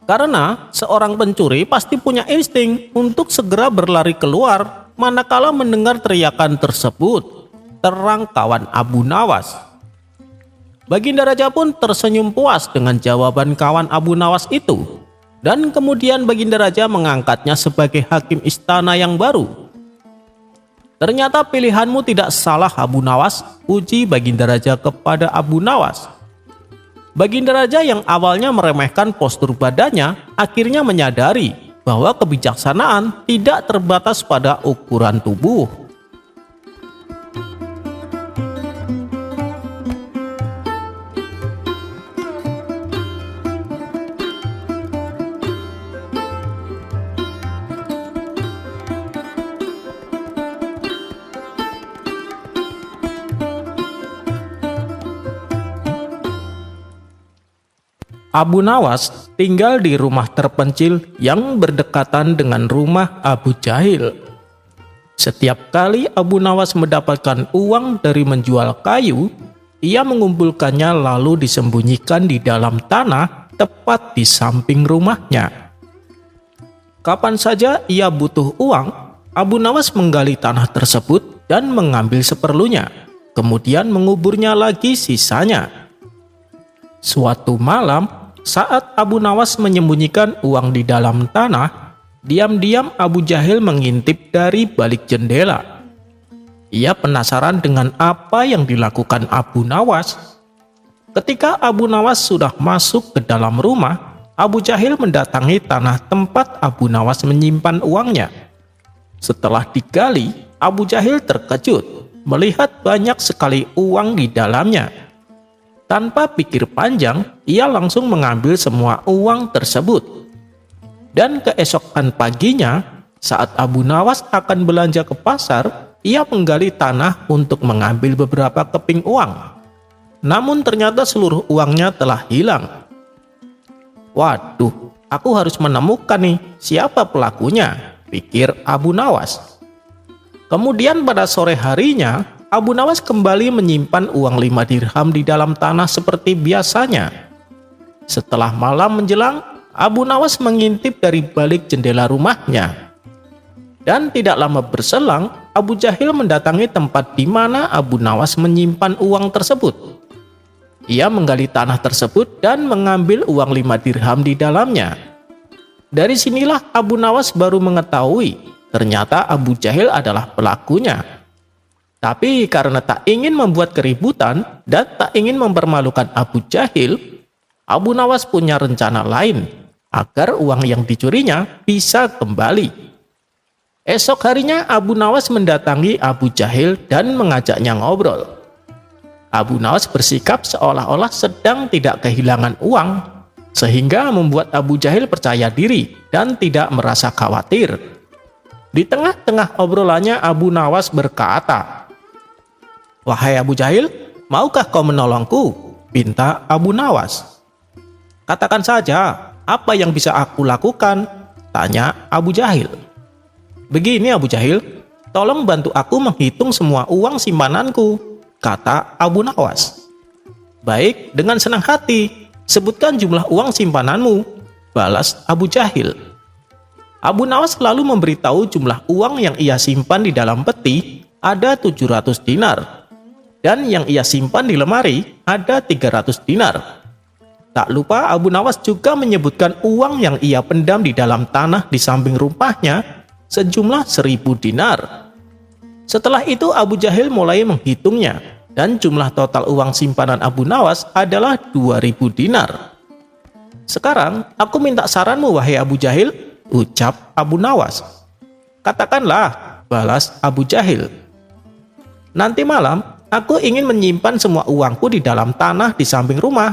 Karena seorang pencuri pasti punya insting untuk segera berlari keluar manakala mendengar teriakan tersebut," terang kawan Abu Nawas. Baginda Raja pun tersenyum puas dengan jawaban kawan Abu Nawas itu, dan kemudian Baginda Raja mengangkatnya sebagai hakim istana yang baru. "Ternyata pilihanmu tidak salah Abu Nawas," puji Baginda Raja kepada Abu Nawas. Baginda Raja yang awalnya meremehkan postur badannya akhirnya menyadari bahwa kebijaksanaan tidak terbatas pada ukuran tubuh. Abu Nawas tinggal di rumah terpencil yang berdekatan dengan rumah Abu Jahil. Setiap kali Abu Nawas mendapatkan uang dari menjual kayu, ia mengumpulkannya lalu disembunyikan di dalam tanah tepat di samping rumahnya. Kapan saja ia butuh uang, Abu Nawas menggali tanah tersebut dan mengambil seperlunya, kemudian menguburnya lagi sisanya. Suatu malam, saat Abu Nawas menyembunyikan uang di dalam tanah, diam-diam Abu Jahil mengintip dari balik jendela. Ia penasaran dengan apa yang dilakukan Abu Nawas. Ketika Abu Nawas sudah masuk ke dalam rumah, Abu Jahil mendatangi tanah tempat Abu Nawas menyimpan uangnya. Setelah digali, Abu Jahil terkejut melihat banyak sekali uang di dalamnya. Tanpa pikir panjang, ia langsung mengambil semua uang tersebut. Dan keesokan paginya, saat Abu Nawas akan belanja ke pasar, ia menggali tanah untuk mengambil beberapa keping uang. Namun ternyata seluruh uangnya telah hilang. Waduh, aku harus menemukan nih siapa pelakunya, pikir Abu Nawas. Kemudian pada sore harinya, Abu Nawas kembali menyimpan uang 5 dirham di dalam tanah seperti biasanya. Setelah malam menjelang, Abu Nawas mengintip dari balik jendela rumahnya. Dan tidak lama berselang, Abu Jahil mendatangi tempat di mana Abu Nawas menyimpan uang tersebut. Ia menggali tanah tersebut dan mengambil uang 5 dirham di dalamnya. Dari sinilah Abu Nawas baru mengetahui ternyata Abu Jahil adalah pelakunya. Tapi karena tak ingin membuat keributan dan tak ingin mempermalukan Abu Jahil, Abu Nawas punya rencana lain agar uang yang dicurinya bisa kembali. Esok harinya Abu Nawas mendatangi Abu Jahil dan mengajaknya ngobrol. Abu Nawas bersikap seolah-olah sedang tidak kehilangan uang, sehingga membuat Abu Jahil percaya diri dan tidak merasa khawatir. Di tengah-tengah obrolannya Abu Nawas berkata, "Wahai Abu Jahil, maukah kau menolongku?" pinta Abu Nawas. "Katakan saja, apa yang bisa aku lakukan?" tanya Abu Jahil. "Begini Abu Jahil, tolong bantu aku menghitung semua uang simpananku," kata Abu Nawas. "Baik, dengan senang hati, sebutkan jumlah uang simpananmu," balas Abu Jahil. Abu Nawas lalu memberitahu jumlah uang yang ia simpan di dalam peti ada 700 dinar, dan yang ia simpan di lemari ada 300 dinar. Tak lupa Abu Nawas juga menyebutkan uang yang ia pendam di dalam tanah di samping rumahnya sejumlah 1000 dinar. Setelah itu Abu Jahil mulai menghitungnya, dan jumlah total uang simpanan Abu Nawas adalah 2000 dinar. "Sekarang aku minta saranmu wahai Abu Jahil," ucap Abu Nawas. "Katakanlah," balas Abu Jahil. "Nanti malam aku ingin menyimpan semua uangku di dalam tanah di samping rumah.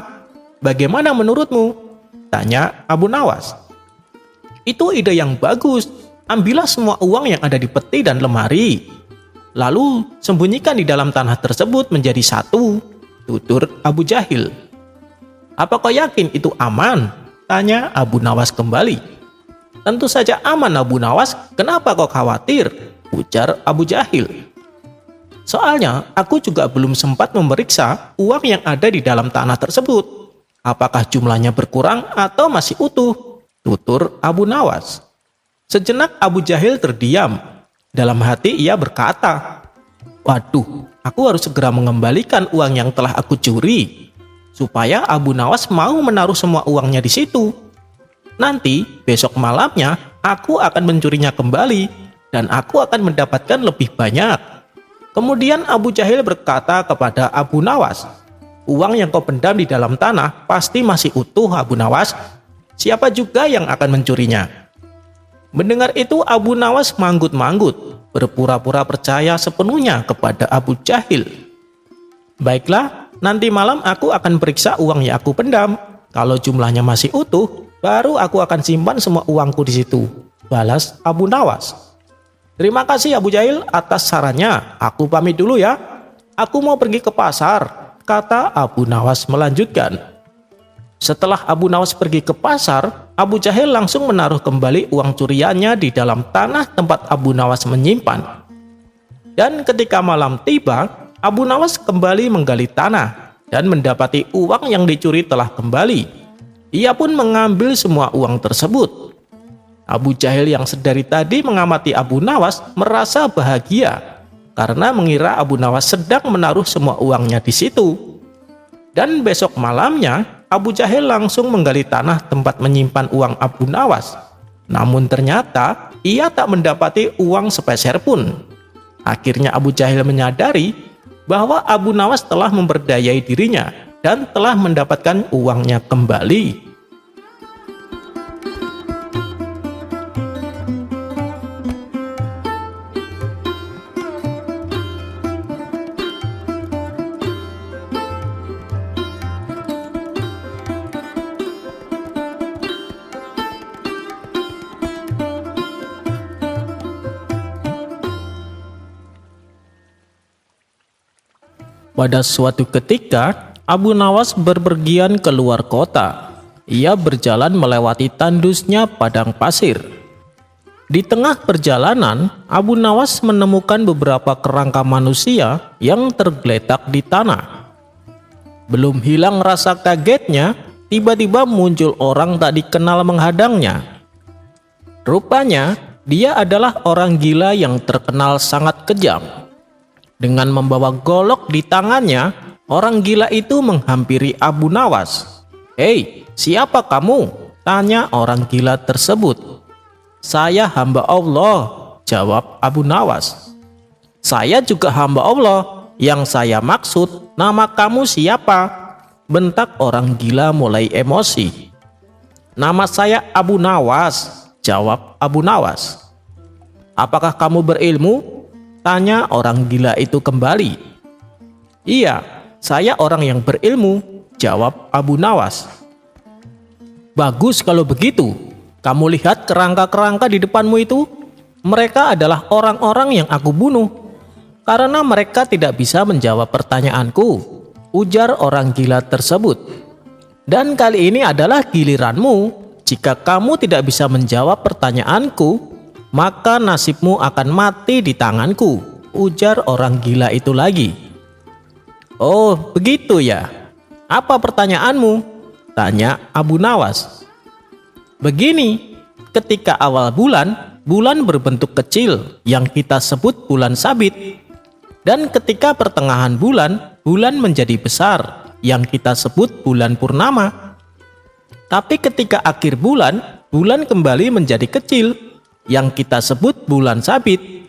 Bagaimana menurutmu?" tanya Abu Nawas. "Itu ide yang bagus. Ambillah semua uang yang ada di peti dan lemari, lalu sembunyikan di dalam tanah tersebut menjadi satu," tutur Abu Jahil. "Apa kau yakin itu aman?" tanya Abu Nawas kembali. "Tentu saja aman Abu Nawas, kenapa kau khawatir?" ujar Abu Jahil. "Soalnya aku juga belum sempat memeriksa uang yang ada di dalam tanah tersebut. Apakah jumlahnya berkurang atau masih utuh?" tutur Abu Nawas. Sejenak Abu Jahil terdiam. Dalam hati ia berkata, "Waduh, aku harus segera mengembalikan uang yang telah aku curi, supaya Abu Nawas mau menaruh semua uangnya di situ. Nanti besok malamnya aku akan mencurinya kembali dan aku akan mendapatkan lebih banyak." Kemudian Abu Jahil berkata kepada Abu Nawas, "Uang yang kau pendam di dalam tanah pasti masih utuh Abu Nawas. Siapa juga yang akan mencurinya?" Mendengar itu Abu Nawas manggut-manggut, berpura-pura percaya sepenuhnya kepada Abu Jahil. "Baiklah, nanti malam aku akan periksa uang yang aku pendam. Kalau jumlahnya masih utuh, baru aku akan simpan semua uangku di situ," balas Abu Nawas. "Terima kasih Abu Jahil atas sarannya. Aku pamit dulu ya. Aku mau pergi ke pasar," kata Abu Nawas melanjutkan. Setelah Abu Nawas pergi ke pasar, Abu Jahil langsung menaruh kembali uang curiannya di dalam tanah tempat Abu Nawas menyimpan. Dan ketika malam tiba, Abu Nawas kembali menggali tanah dan mendapati uang yang dicuri telah kembali. Ia pun mengambil semua uang tersebut. Abu Jahil yang sedari tadi mengamati Abu Nawas merasa bahagia karena mengira Abu Nawas sedang menaruh semua uangnya di situ. Dan besok malamnya, Abu Jahil langsung menggali tanah tempat menyimpan uang Abu Nawas. Namun ternyata ia tak mendapati uang sepeser pun. Akhirnya Abu Jahil menyadari bahwa Abu Nawas telah memperdayai dirinya dan telah mendapatkan uangnya kembali. Pada suatu ketika, Abu Nawas berpergian keluar kota. Ia berjalan melewati tandusnya padang pasir. Di tengah perjalanan, Abu Nawas menemukan beberapa kerangka manusia yang tergeletak di tanah. Belum hilang rasa kagetnya, tiba-tiba muncul orang tak dikenal menghadangnya. Rupanya, dia adalah orang gila yang terkenal sangat kejam. Dengan membawa golok di tangannya, orang gila itu menghampiri Abu Nawas. "Hei, siapa kamu?" tanya orang gila tersebut. "Saya hamba Allah," jawab Abu Nawas. "Saya juga hamba Allah. Yang saya maksud, nama kamu siapa?" bentak orang gila mulai emosi. "Nama saya Abu Nawas," jawab Abu Nawas. "Apakah kamu berilmu?" tanya orang gila itu kembali. "Iya, saya orang yang berilmu," jawab Abu Nawas. "Bagus kalau begitu. Kamu lihat kerangka-kerangka di depanmu itu? Mereka adalah orang-orang yang aku bunuh karena mereka tidak bisa menjawab pertanyaanku," ujar orang gila tersebut. "Dan kali ini adalah giliranmu. Jika kamu tidak bisa menjawab pertanyaanku, maka nasibmu akan mati di tanganku," ujar orang gila itu lagi. "Oh, begitu ya. Apa pertanyaanmu?" tanya Abu Nawas. "Begini, ketika awal bulan, bulan berbentuk kecil yang kita sebut bulan sabit. Dan ketika pertengahan bulan, bulan menjadi besar yang kita sebut bulan purnama. Tapi ketika akhir bulan, bulan kembali menjadi kecil yang kita sebut bulan sabit.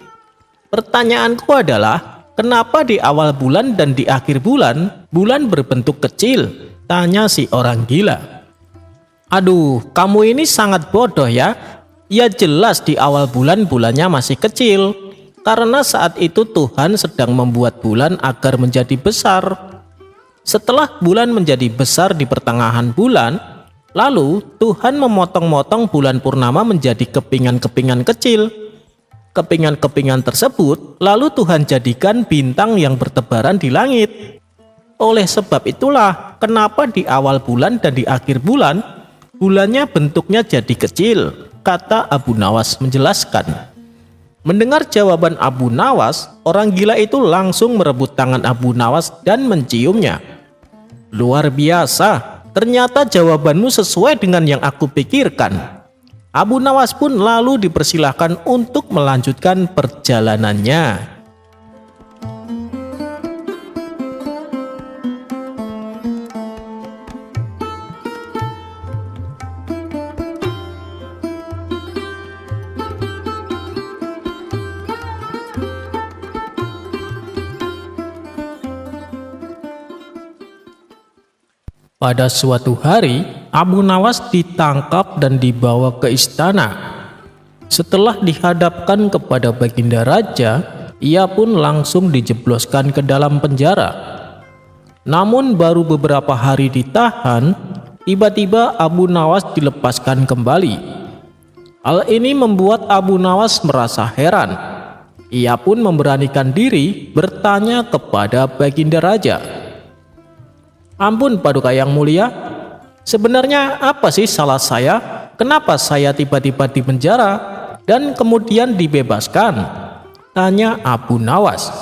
Pertanyaanku adalah, kenapa di awal bulan dan di akhir bulan, bulan berbentuk kecil?" tanya si orang gila. "Aduh, kamu ini sangat bodoh ya. Ya jelas di awal bulan bulannya masih kecil, karena saat itu Tuhan sedang membuat bulan agar menjadi besar. Setelah bulan menjadi besar di pertengahan bulan, lalu Tuhan memotong-motong bulan purnama menjadi kepingan-kepingan kecil. Kepingan-kepingan tersebut lalu Tuhan jadikan bintang yang bertebaran di langit. Oleh sebab itulah kenapa di awal bulan dan di akhir bulan, bulannya bentuknya jadi kecil," kata Abu Nawas menjelaskan. Mendengar jawaban Abu Nawas, orang gila itu langsung merebut tangan Abu Nawas dan menciumnya. "Luar biasa. Ternyata jawabanmu sesuai dengan yang aku pikirkan." Abu Nawas pun lalu dipersilahkan untuk melanjutkan perjalanannya. Pada suatu hari, Abu Nawas ditangkap dan dibawa ke istana. Setelah dihadapkan kepada baginda raja, ia pun langsung dijebloskan ke dalam penjara. Namun baru beberapa hari ditahan, tiba-tiba Abu Nawas dilepaskan kembali. Hal ini membuat Abu Nawas merasa heran. Ia pun memberanikan diri bertanya kepada baginda raja. "Ampun Paduka yang mulia, sebenarnya apa sih salah saya? Kenapa saya tiba-tiba di penjara dan kemudian dibebaskan?" Tanya Abu Nawas.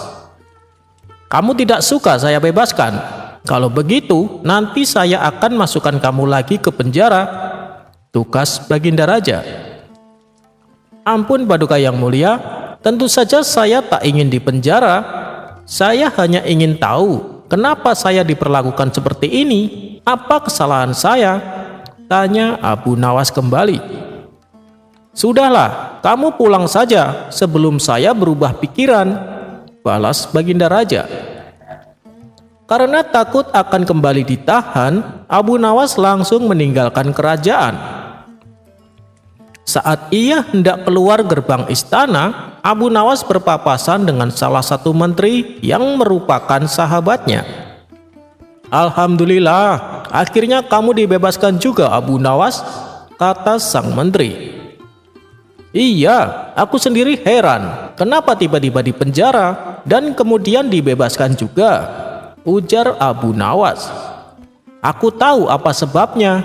Kamu tidak suka saya bebaskan? Kalau begitu, nanti saya akan masukkan kamu lagi ke penjara, tugas Baginda Raja. Ampun Paduka yang mulia, tentu saja saya tak ingin dipenjara. Saya hanya ingin tahu, kenapa saya diperlakukan seperti ini? Apa kesalahan saya? Tanya Abu Nawas kembali. Sudahlah, kamu pulang saja sebelum saya berubah pikiran, balas Baginda Raja. Karena takut akan kembali ditahan, Abu Nawas langsung meninggalkan kerajaan. Saat ia hendak keluar gerbang istana, Abu Nawas berpapasan dengan salah satu menteri yang merupakan sahabatnya. Alhamdulillah, akhirnya kamu dibebaskan juga Abu Nawas, kata sang menteri. Iya, aku sendiri heran, kenapa tiba-tiba di penjara dan kemudian dibebaskan juga, ujar Abu Nawas. Aku tahu apa sebabnya,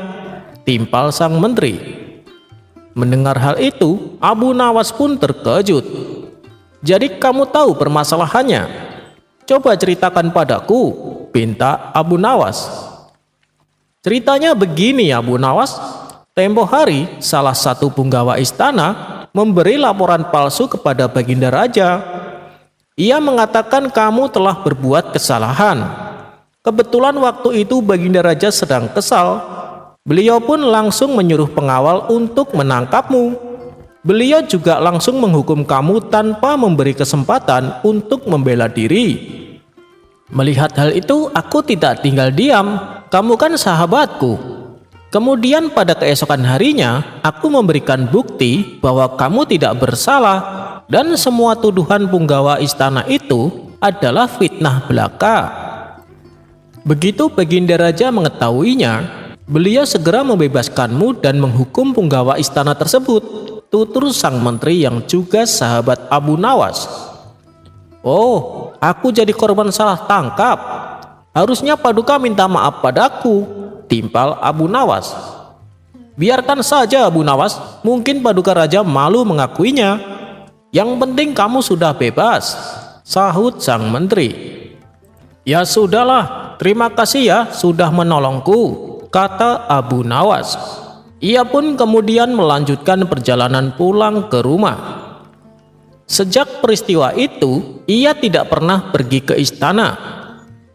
timpal sang menteri. Mendengar hal itu, Abu Nawas pun terkejut. Jadi kamu tahu permasalahannya? Coba ceritakan padaku, pinta Abu Nawas. Ceritanya begini Abu Nawas, tempo hari salah satu punggawa istana memberi laporan palsu kepada Baginda Raja. Ia mengatakan kamu telah berbuat kesalahan. Kebetulan waktu itu Baginda Raja sedang kesal. Beliau pun langsung menyuruh pengawal untuk menangkapmu. Beliau juga langsung menghukum kamu tanpa memberi kesempatan untuk membela diri. Melihat hal itu, aku tidak tinggal diam. Kamu kan sahabatku. Kemudian pada keesokan harinya, aku memberikan bukti bahwa kamu tidak bersalah dan semua tuduhan punggawa istana itu adalah fitnah belaka. Begitu Baginda Raja mengetahuinya, beliau segera membebaskanmu dan menghukum punggawa istana tersebut, tutur sang menteri yang juga sahabat Abu Nawas. Oh, aku jadi korban salah tangkap. Harusnya Paduka minta maaf padaku, timpal Abu Nawas. Biarkan saja Abu Nawas, mungkin Paduka Raja malu mengakuinya. Yang penting kamu sudah bebas, sahut sang menteri. Ya sudahlah, terima kasih ya sudah menolongku, kata Abu Nawas. Ia pun kemudian melanjutkan perjalanan pulang ke rumah. Sejak peristiwa itu, ia tidak pernah pergi ke istana.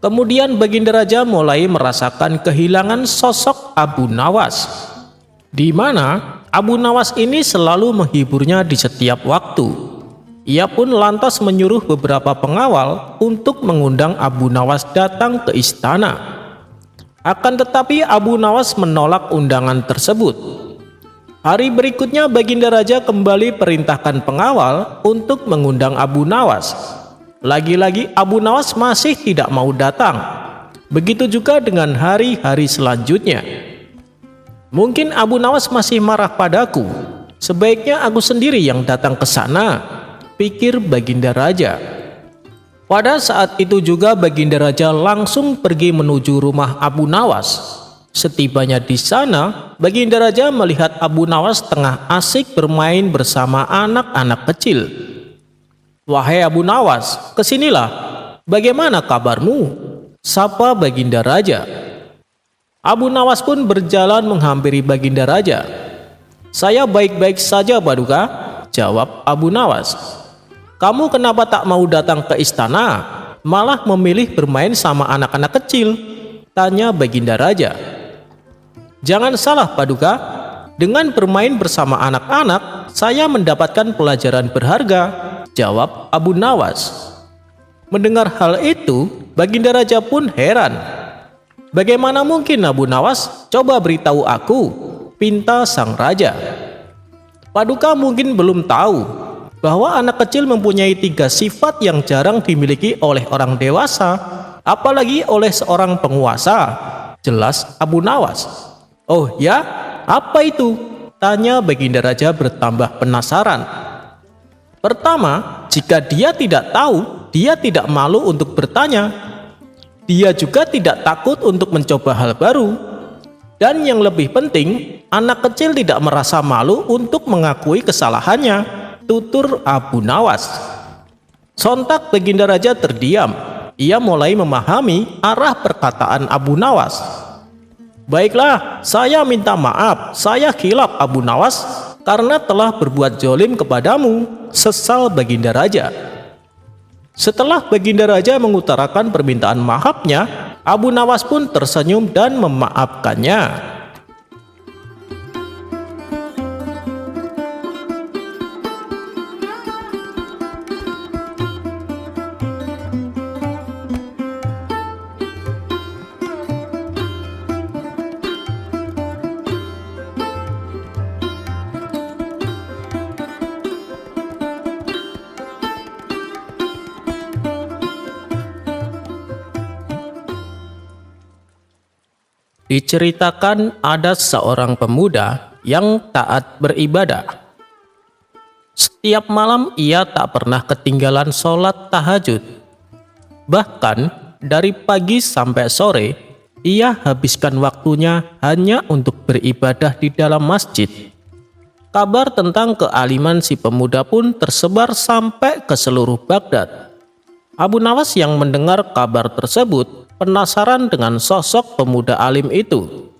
Kemudian Baginda Raja mulai merasakan kehilangan sosok Abu Nawas, di mana Abu Nawas ini selalu menghiburnya di setiap waktu. Ia pun lantas menyuruh beberapa pengawal untuk mengundang Abu Nawas datang ke istana. Akan tetapi Abu Nawas menolak undangan tersebut. Hari berikutnya Baginda Raja kembali perintahkan pengawal untuk mengundang Abu Nawas. Lagi-lagi Abu Nawas masih tidak mau datang. Begitu juga dengan hari-hari selanjutnya. Mungkin Abu Nawas masih marah padaku. Sebaiknya aku sendiri yang datang ke sana, pikir Baginda Raja. Pada saat itu juga Baginda Raja langsung pergi menuju rumah Abu Nawas. Setibanya di sana, Baginda Raja melihat Abu Nawas tengah asik bermain bersama anak-anak kecil. Wahai Abu Nawas, kesinilah. Bagaimana kabarmu? Sapa Baginda Raja. Abu Nawas pun berjalan menghampiri Baginda Raja. Saya baik-baik saja Paduka, jawab Abu Nawas. Kamu kenapa tak mau datang ke istana, malah memilih bermain sama anak-anak kecil? Tanya Baginda Raja. Jangan salah Paduka, dengan bermain bersama anak-anak, saya mendapatkan pelajaran berharga, jawab Abu Nawas. Mendengar hal itu, Baginda Raja pun heran. Bagaimana mungkin Abu Nawas? Coba beritahu aku, pinta sang raja. Paduka mungkin belum tahu bahwa anak kecil mempunyai 3 sifat yang jarang dimiliki oleh orang dewasa, apalagi oleh seorang penguasa, jelas Abu Nawas. Oh ya, apa itu? Tanya Baginda Raja bertambah penasaran. Pertama, jika dia tidak tahu, dia tidak malu untuk bertanya. Dia juga tidak takut untuk mencoba hal baru. Dan yang lebih penting, anak kecil tidak merasa malu untuk mengakui kesalahannya, tutur Abu Nawas. Sontak Baginda Raja terdiam. Ia mulai memahami arah perkataan Abu Nawas. "Baiklah, saya minta maaf. Saya khilaf Abu Nawas karena telah berbuat zalim kepadamu," sesal Baginda Raja. Setelah Baginda Raja mengutarakan permintaan maafnya, Abu Nawas pun tersenyum dan memaafkannya. Diceritakan ada seorang pemuda yang taat beribadah. Setiap malam ia tak pernah ketinggalan sholat tahajud. Bahkan dari pagi sampai sore, ia habiskan waktunya hanya untuk beribadah di dalam masjid. Kabar tentang kealiman si pemuda pun tersebar sampai ke seluruh Baghdad. Abu Nawas yang mendengar kabar tersebut penasaran dengan sosok pemuda alim itu.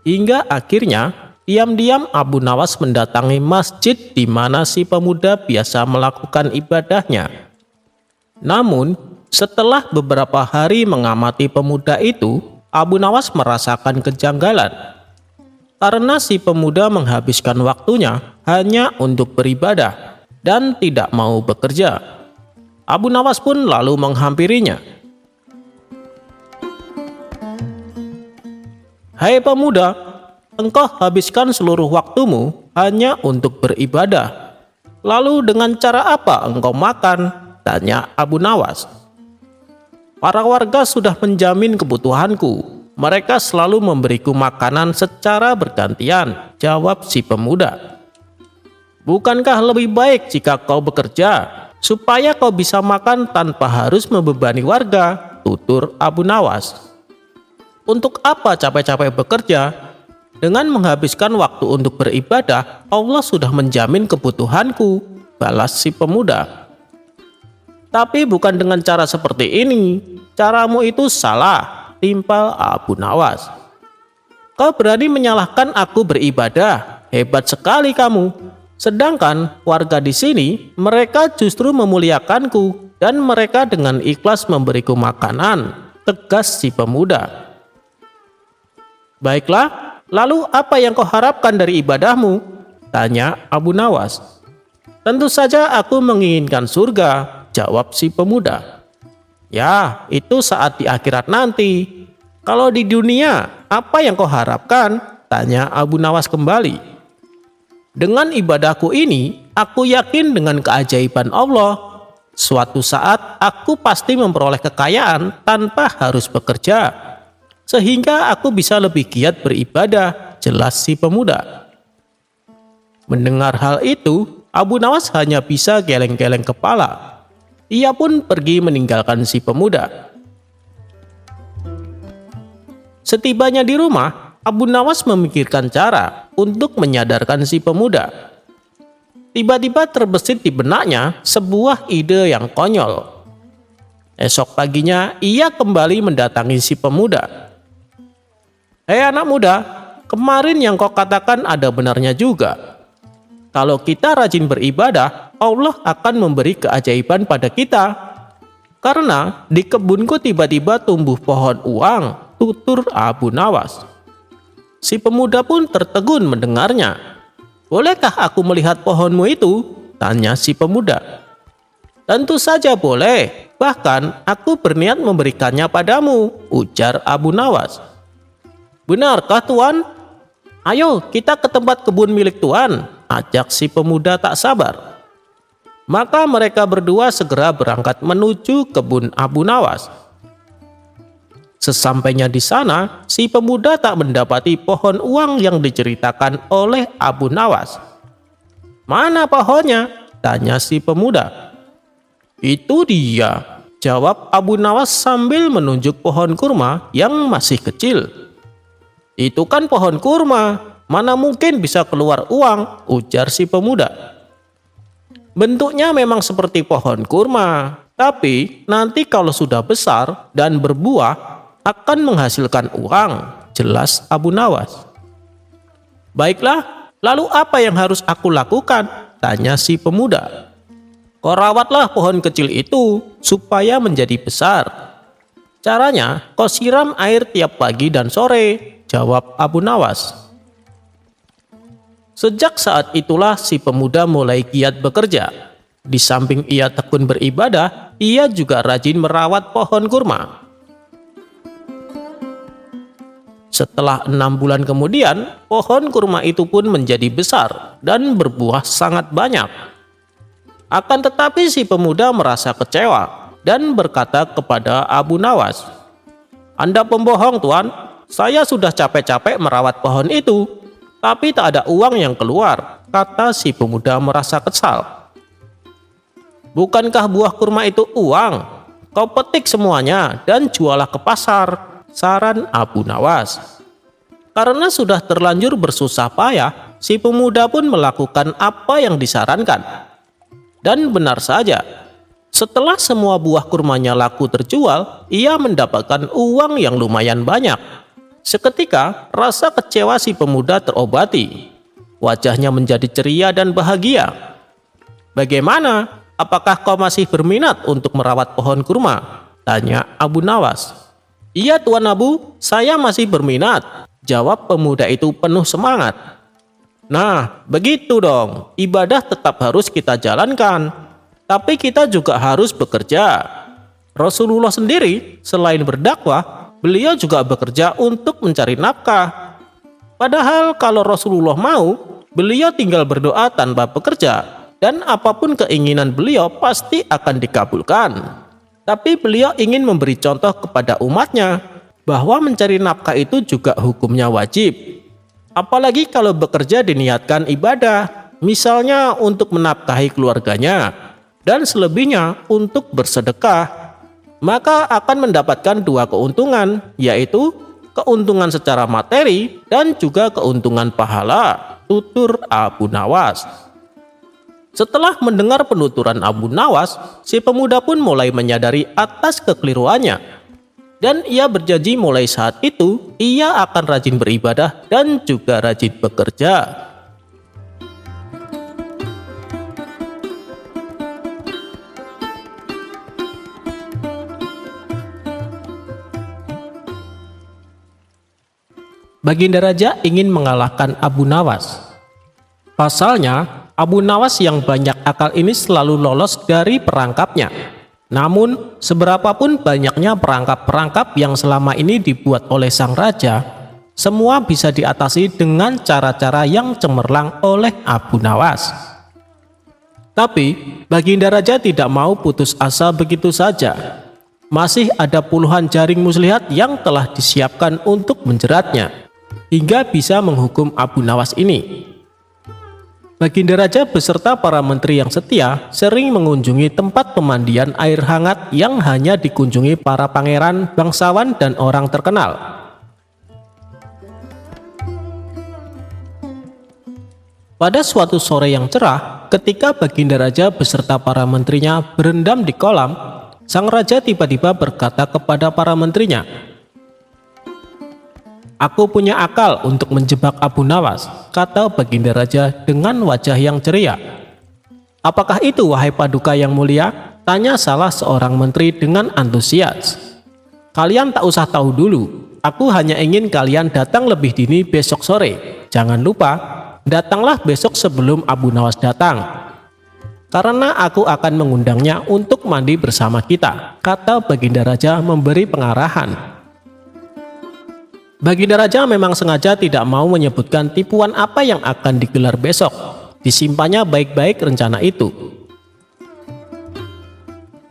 Hingga akhirnya diam-diam Abu Nawas mendatangi masjid di mana si pemuda biasa melakukan ibadahnya. Namun setelah beberapa hari mengamati pemuda itu, Abu Nawas merasakan kejanggalan. Karena si pemuda menghabiskan waktunya hanya untuk beribadah dan tidak mau bekerja. Abu Nawas pun lalu menghampirinya. "Hai pemuda, engkau habiskan seluruh waktumu hanya untuk beribadah. Lalu dengan cara apa engkau makan?" tanya Abu Nawas. "Para warga sudah menjamin kebutuhanku. Mereka selalu memberiku makanan secara bergantian," jawab si pemuda. "Bukankah lebih baik jika kau bekerja, supaya kau bisa makan tanpa harus membebani warga?" tutur Abu Nawas. "Untuk apa capek-capek bekerja? Dengan menghabiskan waktu untuk beribadah, Allah sudah menjamin kebutuhanku," balas si pemuda. "Tapi bukan dengan cara seperti ini. Caramu itu salah," timpal Abu Nawas. "Kau berani menyalahkan aku beribadah? Hebat sekali kamu. Sedangkan warga di sini, mereka justru memuliakanku dan mereka dengan ikhlas memberiku makanan," tegas si pemuda. "Baiklah, lalu apa yang kau harapkan dari ibadahmu?" tanya Abu Nawas. "Tentu saja aku menginginkan surga," jawab si pemuda. "Ya, itu saat di akhirat nanti. Kalau di dunia, apa yang kau harapkan?" tanya Abu Nawas kembali. "Dengan ibadahku ini, aku yakin dengan keajaiban Allah. Suatu saat aku pasti memperoleh kekayaan tanpa harus bekerja, sehingga aku bisa lebih giat beribadah," jelas si pemuda. Mendengar hal itu, Abu Nawas hanya bisa geleng-geleng kepala. Ia pun pergi meninggalkan si pemuda. Setibanya di rumah, Abu Nawas memikirkan cara untuk menyadarkan si pemuda. Tiba-tiba terbesit di benaknya sebuah ide yang konyol. Esok paginya, ia kembali mendatangi si pemuda. "Hei anak muda, kemarin yang kau katakan ada benarnya juga. Kalau kita rajin beribadah, Allah akan memberi keajaiban pada kita. Karena di kebunku tiba-tiba tumbuh pohon uang," tutur Abu Nawas. Si pemuda pun tertegun mendengarnya. "Bolehkah aku melihat pohonmu itu?" tanya si pemuda. "Tentu saja boleh, bahkan aku berniat memberikannya padamu," ujar Abu Nawas. "Benarkah Tuan? Ayo kita ke tempat kebun milik Tuan," ajak si pemuda tak sabar. Maka mereka berdua segera berangkat menuju kebun Abu Nawas. Sesampainya di sana, si pemuda tak mendapati pohon uang yang diceritakan oleh Abu Nawas. "Mana pohonnya?" tanya si pemuda. "Itu dia," jawab Abu Nawas sambil menunjuk pohon kurma yang masih kecil. "Itu kan pohon kurma, mana mungkin bisa keluar uang," ujar si pemuda. Bentuknya memang seperti pohon kurma, tapi nanti kalau sudah besar dan berbuah akan menghasilkan uang, jelas Abu Nawas. Baiklah, lalu apa yang harus aku lakukan? Tanya si pemuda. Kau rawatlah pohon kecil itu supaya menjadi besar. Caranya, kau siram air tiap pagi dan sore, jawab Abu Nawas. Sejak saat itulah si pemuda mulai giat bekerja. Di samping ia tekun beribadah, ia juga rajin merawat pohon kurma. Setelah 6 bulan kemudian, pohon kurma itu pun menjadi besar dan berbuah sangat banyak. Akan tetapi si pemuda merasa kecewa dan berkata kepada Abu Nawas, "Anda pembohong, Tuan. Saya sudah capek-capek merawat pohon itu, tapi tak ada uang yang keluar," kata si pemuda merasa kesal. "Bukankah buah kurma itu uang? Kau petik semuanya dan jualah ke pasar," saran Abu Nawas. Karena sudah terlanjur bersusah payah, si pemuda pun melakukan apa yang disarankan. Dan benar saja, setelah semua buah kurmanya laku terjual, ia mendapatkan uang yang lumayan banyak. Seketika, rasa kecewa si pemuda terobati. Wajahnya menjadi ceria dan bahagia. "Bagaimana? Apakah kau masih berminat untuk merawat pohon kurma?" tanya Abu Nawas. "Iya, Tuan Abu, saya masih berminat," jawab pemuda itu penuh semangat. "Nah, begitu dong. Ibadah tetap harus kita jalankan, tapi kita juga harus bekerja. Rasulullah sendiri selain berdakwah, beliau juga bekerja untuk mencari nafkah. Padahal kalau Rasulullah mau, beliau tinggal berdoa tanpa bekerja, dan apapun keinginan beliau pasti akan dikabulkan. Tapi beliau ingin memberi contoh kepada umatnya bahwa mencari nafkah itu juga hukumnya wajib. Apalagi kalau bekerja diniatkan ibadah, misalnya untuk menafkahi keluarganya, dan selebihnya untuk bersedekah, maka akan mendapatkan 2 keuntungan, yaitu keuntungan secara materi dan juga keuntungan pahala," tutur Abu Nawas. Setelah mendengar penuturan Abu Nawas, si pemuda pun mulai menyadari atas kekeliruannya. Dan ia berjanji mulai saat itu, ia akan rajin beribadah dan juga rajin bekerja. Baginda Raja ingin mengalahkan Abu Nawas. Pasalnya, Abu Nawas yang banyak akal ini selalu lolos dari perangkapnya. Namun, seberapapun banyaknya perangkap-perangkap yang selama ini dibuat oleh sang raja, semua bisa diatasi dengan cara-cara yang cemerlang oleh Abu Nawas. Tapi, Baginda Raja tidak mau putus asa begitu saja. Masih ada puluhan jaring muslihat yang telah disiapkan untuk menjeratnya, hingga bisa menghukum Abu Nawas ini. Baginda Raja beserta para menteri yang setia sering mengunjungi tempat pemandian air hangat yang hanya dikunjungi para pangeran, bangsawan, dan orang terkenal. Pada suatu sore yang cerah, ketika Baginda Raja beserta para menterinya berendam di kolam, sang raja tiba-tiba berkata kepada para menterinya, "Aku punya akal untuk menjebak Abu Nawas," kata Baginda Raja dengan wajah yang ceria. "Apakah itu, wahai paduka yang mulia?" tanya salah seorang menteri dengan antusias. "Kalian tak usah tahu dulu, aku hanya ingin kalian datang lebih dini besok sore. Jangan lupa, datanglah besok sebelum Abu Nawas datang, karena aku akan mengundangnya untuk mandi bersama kita," kata Baginda Raja memberi pengarahan. Baginda Raja memang sengaja tidak mau menyebutkan tipuan apa yang akan digelar besok. Disimpannya baik-baik rencana itu.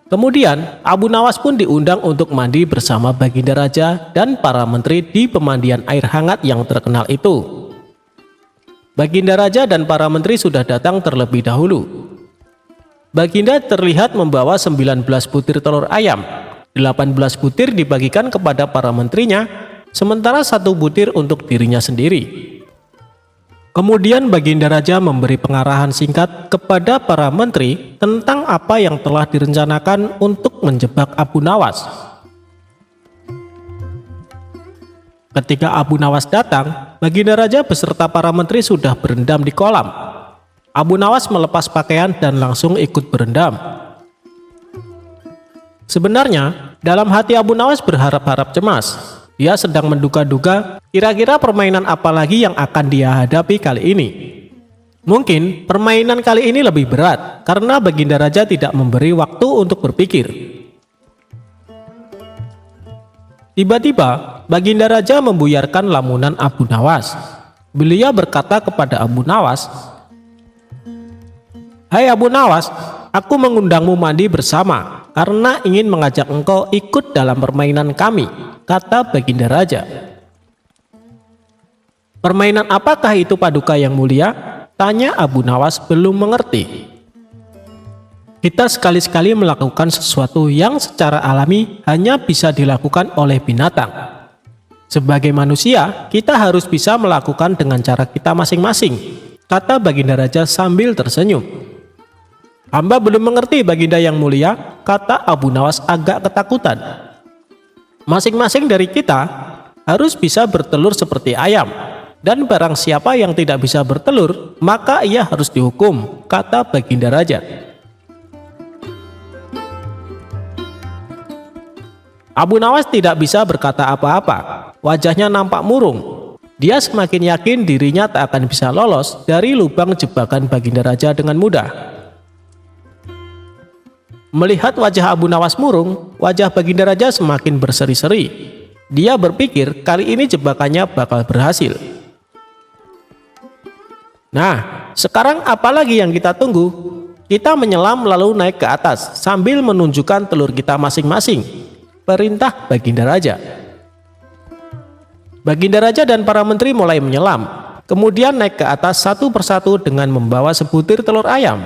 Kemudian Abu Nawas pun diundang untuk mandi bersama Baginda Raja dan para menteri di pemandian air hangat yang terkenal itu. Baginda Raja dan para menteri sudah datang terlebih dahulu. Baginda terlihat membawa 19 butir telur ayam. 18 butir dibagikan kepada para menterinya, sementara 1 butir untuk dirinya sendiri. Kemudian Baginda Raja memberi pengarahan singkat kepada para menteri tentang apa yang telah direncanakan untuk menjebak Abu Nawas. Ketika Abu Nawas datang, Baginda Raja beserta para menteri sudah berendam di kolam. Abu Nawas melepas pakaian dan langsung ikut berendam. Sebenarnya, dalam hati Abu Nawas berharap-harap cemas. Dia sedang menduga-duga kira-kira permainan apa lagi yang akan dia hadapi kali ini. Mungkin permainan kali ini lebih berat karena Baginda Raja tidak memberi waktu untuk berpikir. Tiba-tiba Baginda Raja membuyarkan lamunan Abu Nawas. Beliau berkata kepada Abu Nawas, "Hai Abu Nawas, aku mengundangmu mandi bersama karena ingin mengajak engkau ikut dalam permainan kami," kata Baginda Raja. "Permainan apakah itu Paduka yang mulia?" tanya Abu Nawas belum mengerti. "Kita sekali-sekali melakukan sesuatu yang secara alami hanya bisa dilakukan oleh binatang. Sebagai manusia, kita harus bisa melakukan dengan cara kita masing-masing," kata Baginda Raja sambil tersenyum. "Hamba belum mengerti Baginda yang mulia," kata Abu Nawas agak ketakutan. "Masing-masing dari kita harus bisa bertelur seperti ayam, dan barang siapa yang tidak bisa bertelur, maka ia harus dihukum," kata Baginda Raja. Abu Nawas tidak bisa berkata apa-apa, wajahnya nampak murung. Dia semakin yakin dirinya tak akan bisa lolos dari lubang jebakan Baginda Raja dengan mudah. Melihat wajah Abu Nawas murung, wajah Baginda Raja semakin berseri-seri. Dia berpikir kali ini jebakannya bakal berhasil. "Nah, sekarang apa lagi yang kita tunggu? Kita menyelam lalu naik ke atas sambil menunjukkan telur kita masing-masing," perintah Baginda Raja. Baginda Raja dan para menteri mulai menyelam, kemudian naik ke atas satu persatu dengan membawa sebutir telur ayam.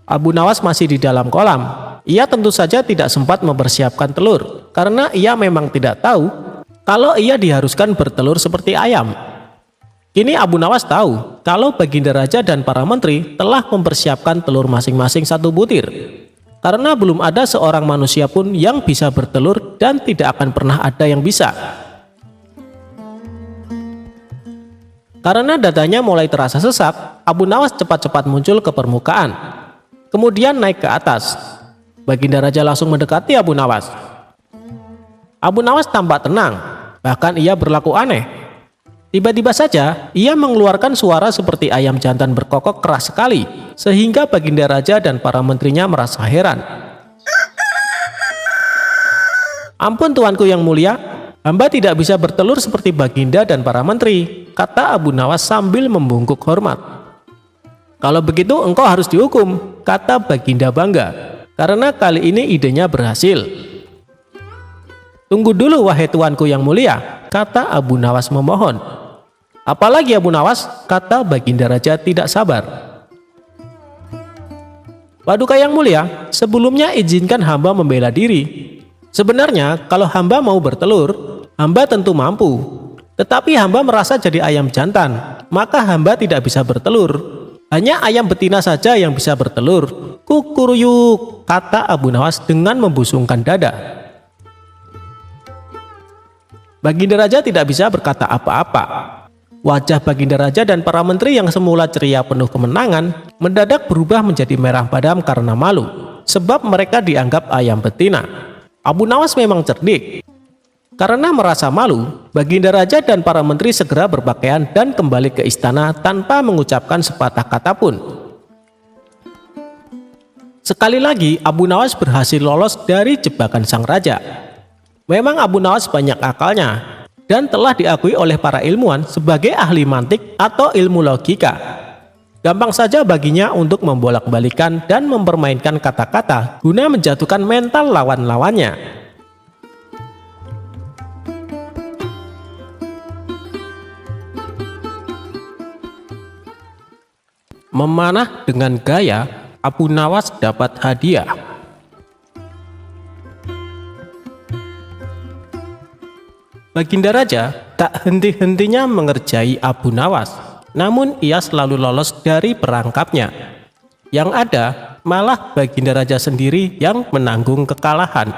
Abu Nawas masih di dalam kolam. Ia tentu saja tidak sempat mempersiapkan telur, karena ia memang tidak tahu kalau ia diharuskan bertelur seperti ayam. Kini Abu Nawas tahu kalau Baginda Raja dan para menteri telah mempersiapkan telur masing-masing satu butir. Karena belum ada seorang manusia pun yang bisa bertelur dan tidak akan pernah ada yang bisa. Karena dadanya mulai terasa sesak, Abu Nawas cepat-cepat muncul ke permukaan. Kemudian naik ke atas. Baginda Raja langsung mendekati Abu Nawas. Abu Nawas tampak tenang, bahkan ia berlaku aneh. Tiba-tiba saja ia mengeluarkan suara seperti ayam jantan berkokok keras sekali, sehingga Baginda Raja dan para menterinya merasa heran. "Ampun Tuanku yang mulia, hamba tidak bisa bertelur seperti Baginda dan para menteri," kata Abu Nawas sambil membungkuk hormat. "Kalau begitu engkau harus dihukum," kata Baginda bangga, karena kali ini idenya berhasil. "Tunggu dulu wahai Tuanku yang mulia," kata Abu Nawas memohon. "Apalagi Abu Nawas?" kata Baginda Raja tidak sabar. "Paduka yang mulia, sebelumnya izinkan hamba membela diri. Sebenarnya kalau hamba mau bertelur, hamba tentu mampu. Tetapi hamba merasa jadi ayam jantan, maka hamba tidak bisa bertelur. Hanya ayam betina saja yang bisa bertelur." "Kukuruyuk," kata Abu Nawas dengan membusungkan dada. Baginda Raja tidak bisa berkata apa-apa. Wajah Baginda Raja dan para menteri yang semula ceria penuh kemenangan mendadak berubah menjadi merah padam karena malu, sebab mereka dianggap ayam betina. Abu Nawas memang cerdik. Karena merasa malu, Baginda Raja dan para menteri segera berpakaian dan kembali ke istana tanpa mengucapkan sepatah kata pun. Sekali lagi Abu Nawas berhasil lolos dari jebakan sang raja. Memang Abu Nawas banyak akalnya dan telah diakui oleh para ilmuwan sebagai ahli mantik atau ilmu logika. Gampang saja baginya untuk membolak-balikan dan mempermainkan kata-kata guna menjatuhkan mental lawan-lawannya. Memanah dengan gaya, Abu Nawas dapat hadiah. Baginda Raja tak henti-hentinya mengerjai Abu Nawas, namun ia selalu lolos dari perangkapnya. Yang ada malah Baginda Raja sendiri yang menanggung kekalahan.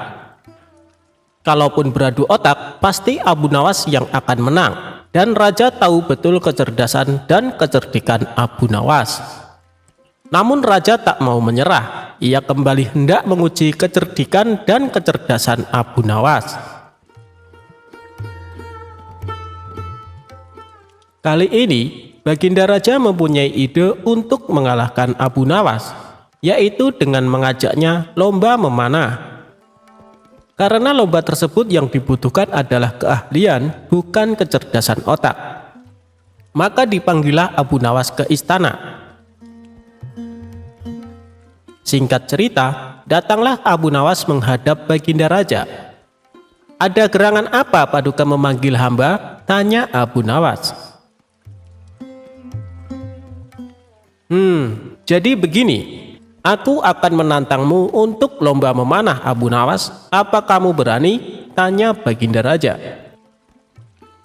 Kalaupun beradu otak, pasti Abu Nawas yang akan menang, dan Raja tahu betul kecerdasan dan kecerdikan Abu Nawas. Namun Raja tak mau menyerah, ia kembali hendak menguji kecerdikan dan kecerdasan Abu Nawas. Kali ini, Baginda Raja mempunyai ide untuk mengalahkan Abu Nawas, yaitu dengan mengajaknya lomba memanah. Karena lomba tersebut yang dibutuhkan adalah keahlian, bukan kecerdasan otak. Maka dipanggillah Abu Nawas ke istana. Singkat cerita, datanglah Abu Nawas menghadap Baginda Raja. "Ada gerangan apa Paduka memanggil hamba?" tanya Abu Nawas. Jadi begini, aku akan menantangmu untuk lomba memanah Abu Nawas. Apa kamu berani? Tanya Baginda Raja.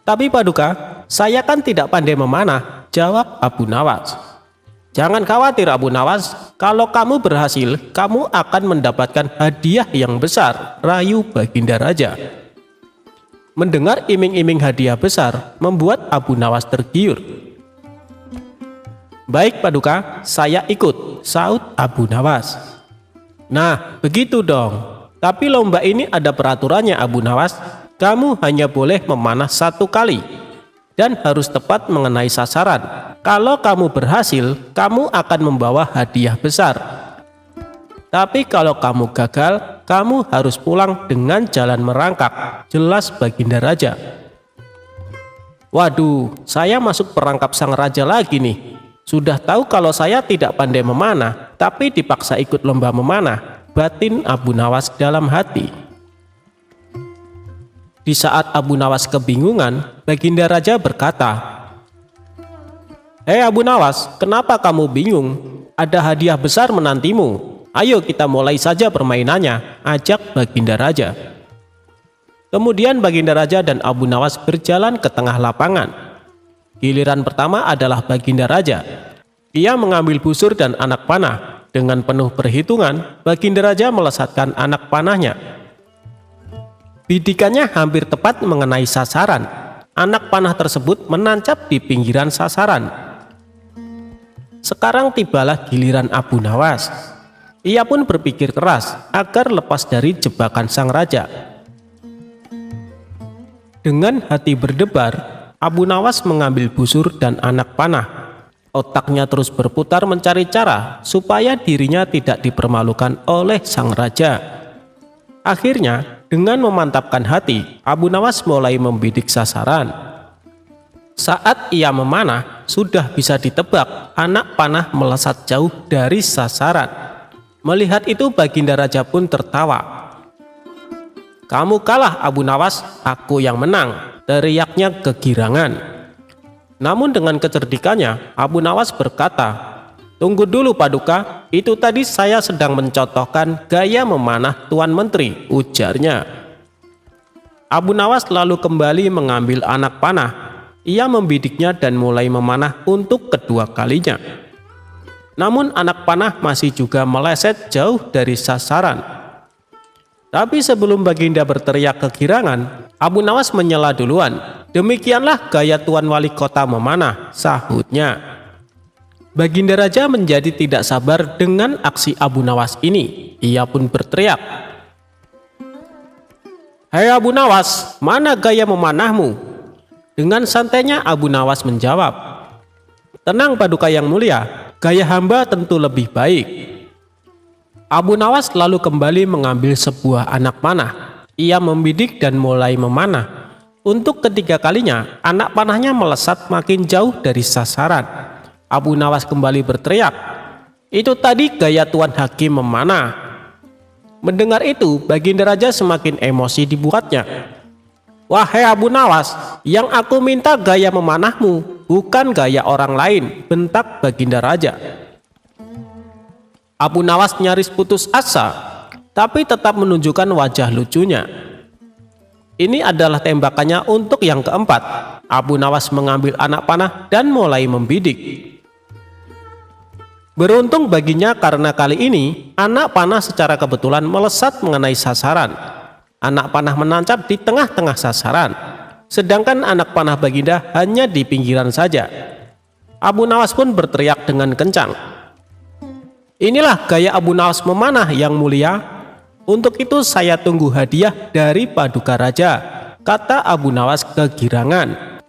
Tapi Paduka, saya kan tidak pandai memanah, jawab Abu Nawas. Jangan khawatir Abu Nawas, kalau kamu berhasil, kamu akan mendapatkan hadiah yang besar, rayu Baginda Raja. Mendengar iming-iming hadiah besar, membuat Abu Nawas tergiur. Baik Paduka, saya ikut, saut Abu Nawas. Nah, begitu dong. Tapi lomba ini ada peraturannya Abu Nawas. Kamu hanya boleh memanah 1 kali dan harus tepat mengenai sasaran. Kalau kamu berhasil, kamu akan membawa hadiah besar. Tapi kalau kamu gagal, kamu harus pulang dengan jalan merangkak, jelas Baginda Raja. Waduh, saya masuk perangkap sang raja lagi nih. Sudah tahu kalau saya tidak pandai memanah, tapi dipaksa ikut lomba memanah, batin Abu Nawas dalam hati. Di saat Abu Nawas kebingungan, Baginda Raja berkata, "Hei Abu Nawas, kenapa kamu bingung? Ada hadiah besar menantimu. Ayo kita mulai saja permainannya," ajak Baginda Raja. Kemudian Baginda Raja dan Abu Nawas berjalan ke tengah lapangan. Giliran pertama adalah Baginda Raja. Ia mengambil busur dan anak panah. Dengan penuh perhitungan, Baginda Raja melesatkan anak panahnya. Bidikannya hampir tepat mengenai sasaran. Anak panah tersebut menancap di pinggiran sasaran. Sekarang tibalah giliran Abu Nawas. Ia pun berpikir keras agar lepas dari jebakan sang raja. Dengan hati berdebar, Abu Nawas mengambil busur dan anak panah. Otaknya terus berputar mencari cara supaya dirinya tidak dipermalukan oleh sang raja. Akhirnya, dengan memantapkan hati, Abu Nawas mulai membidik sasaran. Saat ia memanah, sudah bisa ditebak anak panah melesat jauh dari sasaran. Melihat itu Baginda Raja pun tertawa. "Kamu kalah Abu Nawas, aku yang menang," teriaknya kegirangan. Namun dengan kecerdikannya, Abu Nawas berkata, "Tunggu dulu Paduka, itu tadi saya sedang mencontohkan gaya memanah Tuan Menteri," ujarnya. Abu Nawas lalu kembali mengambil anak panah. Ia membidiknya dan mulai memanah untuk kedua kalinya. Namun anak panah masih juga meleset jauh dari sasaran. Tapi sebelum Baginda berteriak kegirangan, Abu Nawas menyela duluan. "Demikianlah gaya Tuan Wali Kota memanah," sahutnya. Baginda Raja menjadi tidak sabar dengan aksi Abu Nawas ini. Ia pun berteriak, "Hei Abu Nawas, mana gaya memanahmu?" Dengan santainya Abu Nawas menjawab, "Tenang Paduka yang mulia, gaya hamba tentu lebih baik." Abu Nawas lalu kembali mengambil sebuah anak panah. Ia membidik dan mulai memanah. Untuk ketiga kalinya, anak panahnya melesat makin jauh dari sasaran. Abu Nawas kembali berteriak, "Itu tadi gaya Tuan Hakim memanah." Mendengar itu, Baginda Raja semakin emosi dibuatnya. "Wahai Abu Nawas, yang aku minta gaya memanahmu, bukan gaya orang lain," bentak Baginda Raja. Abu Nawas nyaris putus asa, tapi tetap menunjukkan wajah lucunya. Ini adalah tembakannya untuk yang keempat. Abu Nawas mengambil anak panah dan mulai membidik. Beruntung baginya karena kali ini anak panah secara kebetulan melesat mengenai sasaran. Anak panah menancap di tengah-tengah sasaran, sedangkan anak panah Baginda hanya di pinggiran saja. Abu Nawas pun berteriak dengan kencang. Inilah gaya Abu Nawas memanah yang mulia. Untuk itu saya tunggu hadiah dari Paduka Raja, kata Abu Nawas kegirangan.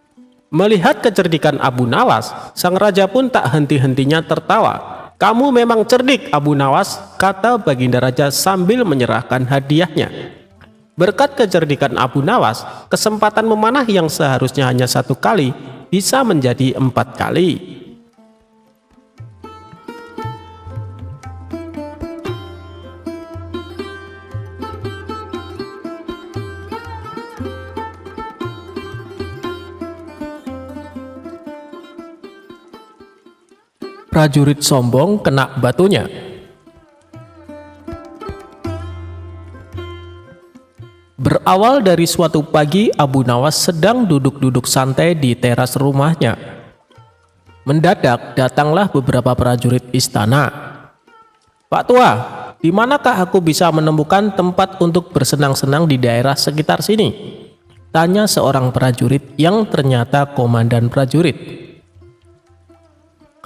Melihat kecerdikan Abu Nawas, sang raja pun tak henti-hentinya tertawa. Kamu memang cerdik Abu Nawas, kata Baginda Raja sambil menyerahkan hadiahnya. Berkat kecerdikan Abu Nawas, kesempatan memanah yang seharusnya hanya 1 kali bisa menjadi 4 kali. Prajurit sombong kena batunya. Berawal dari suatu pagi, Abu Nawas sedang duduk-duduk santai di teras rumahnya. Mendadak datanglah beberapa prajurit istana. Pak Tua, di manakah aku bisa menemukan tempat untuk bersenang-senang di daerah sekitar sini? Tanya seorang prajurit yang ternyata komandan prajurit.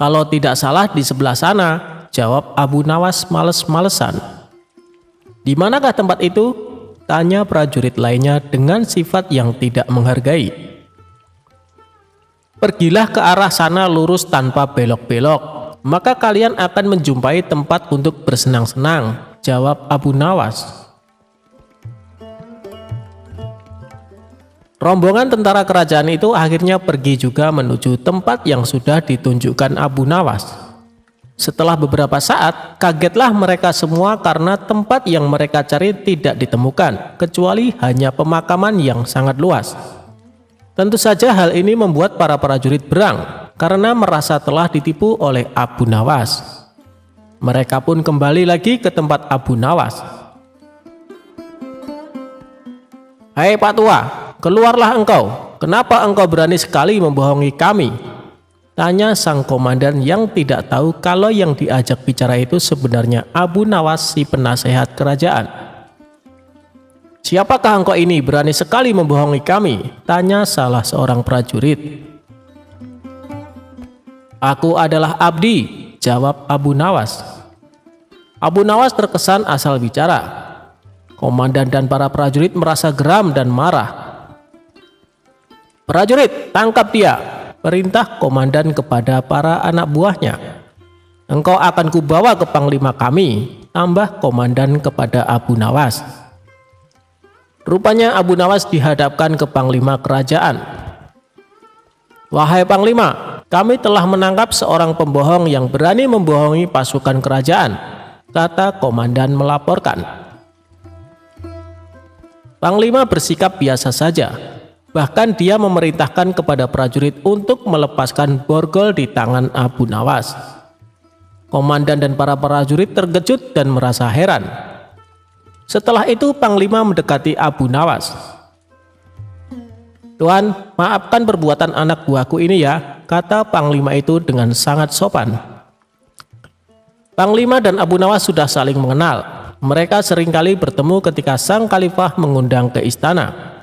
Kalau tidak salah di sebelah sana, jawab Abu Nawas males-malesan. Di manakah tempat itu? Tanya prajurit lainnya dengan sifat yang tidak menghargai. Pergilah ke arah sana lurus tanpa belok-belok, maka kalian akan menjumpai tempat untuk bersenang-senang, jawab Abu Nawas. Rombongan tentara kerajaan itu akhirnya pergi juga menuju tempat yang sudah ditunjukkan Abu Nawas. Setelah beberapa saat, kagetlah mereka semua karena tempat yang mereka cari tidak ditemukan, kecuali hanya pemakaman yang sangat luas. Tentu saja hal ini membuat para prajurit berang, karena merasa telah ditipu oleh Abu Nawas. Mereka pun kembali lagi ke tempat Abu Nawas. Hai Pak Tua, keluarlah engkau. Kenapa engkau berani sekali membohongi kami? Tanya sang komandan yang tidak tahu kalau yang diajak bicara itu sebenarnya Abu Nawas, si penasehat kerajaan. Siapakah engkau ini berani sekali membohongi kami? Tanya salah seorang prajurit. Aku adalah Abdi, jawab Abu Nawas. Abu Nawas terkesan asal bicara. Komandan dan para prajurit merasa geram dan marah. Prajurit, tangkap dia, perintah komandan kepada para anak buahnya. Engkau akan kubawa ke panglima kami, tambah komandan kepada Abu Nawas. Rupanya Abu Nawas dihadapkan ke panglima kerajaan. Wahai panglima, kami telah menangkap seorang pembohong yang berani membohongi pasukan kerajaan, kata komandan melaporkan. Panglima bersikap biasa saja. Bahkan dia memerintahkan kepada prajurit untuk melepaskan borgol di tangan Abu Nawas. Komandan dan para prajurit terkejut dan merasa heran. Setelah itu Panglima mendekati Abu Nawas. Tuan, maafkan perbuatan anak buahku ini ya, kata Panglima itu dengan sangat sopan. Panglima dan Abu Nawas sudah saling mengenal. Mereka seringkali bertemu ketika sang khalifah mengundang ke istana.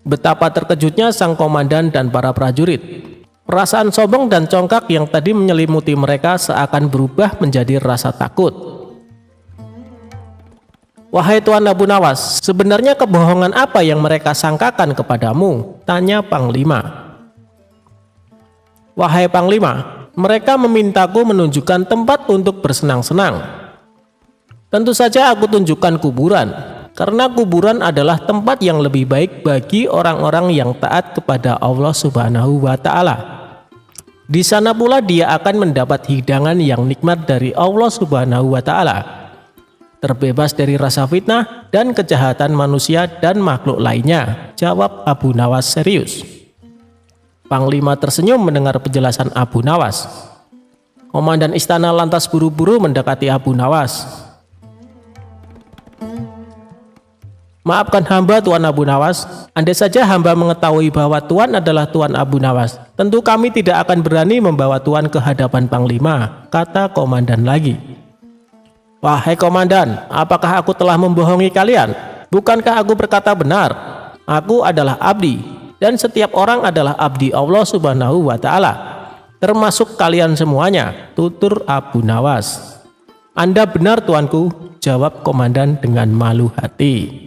Betapa terkejutnya sang komandan dan para prajurit. Perasaan sombong dan congkak yang tadi menyelimuti mereka seakan berubah menjadi rasa takut. Wahai Tuan Abu Nawas, sebenarnya kebohongan apa yang mereka sangkakan kepadamu? Tanya Panglima. Wahai Panglima, mereka memintaku menunjukkan tempat untuk bersenang-senang. Tentu saja aku tunjukkan kuburan, karena kuburan adalah tempat yang lebih baik bagi orang-orang yang taat kepada Allah Subhanahu wa Ta'ala. Di sana pula dia akan mendapat hidangan yang nikmat dari Allah Subhanahu wa Ta'ala, terbebas dari rasa fitnah dan kejahatan manusia dan makhluk lainnya, jawab Abu Nawas serius. Panglima tersenyum mendengar penjelasan Abu Nawas. Komandan istana lantas buru-buru mendekati Abu Nawas. Maafkan hamba Tuan Abu Nawas. Andai saja hamba mengetahui bahwa Tuan adalah Tuan Abu Nawas, tentu kami tidak akan berani membawa Tuan ke hadapan Panglima, kata komandan lagi. Wahai komandan, apakah aku telah membohongi kalian? Bukankah aku berkata benar? Aku adalah abdi, dan setiap orang adalah abdi Allah Subhanahu wa Ta'ala, termasuk kalian semuanya, tutur Abu Nawas. Anda benar tuanku, jawab komandan dengan malu hati.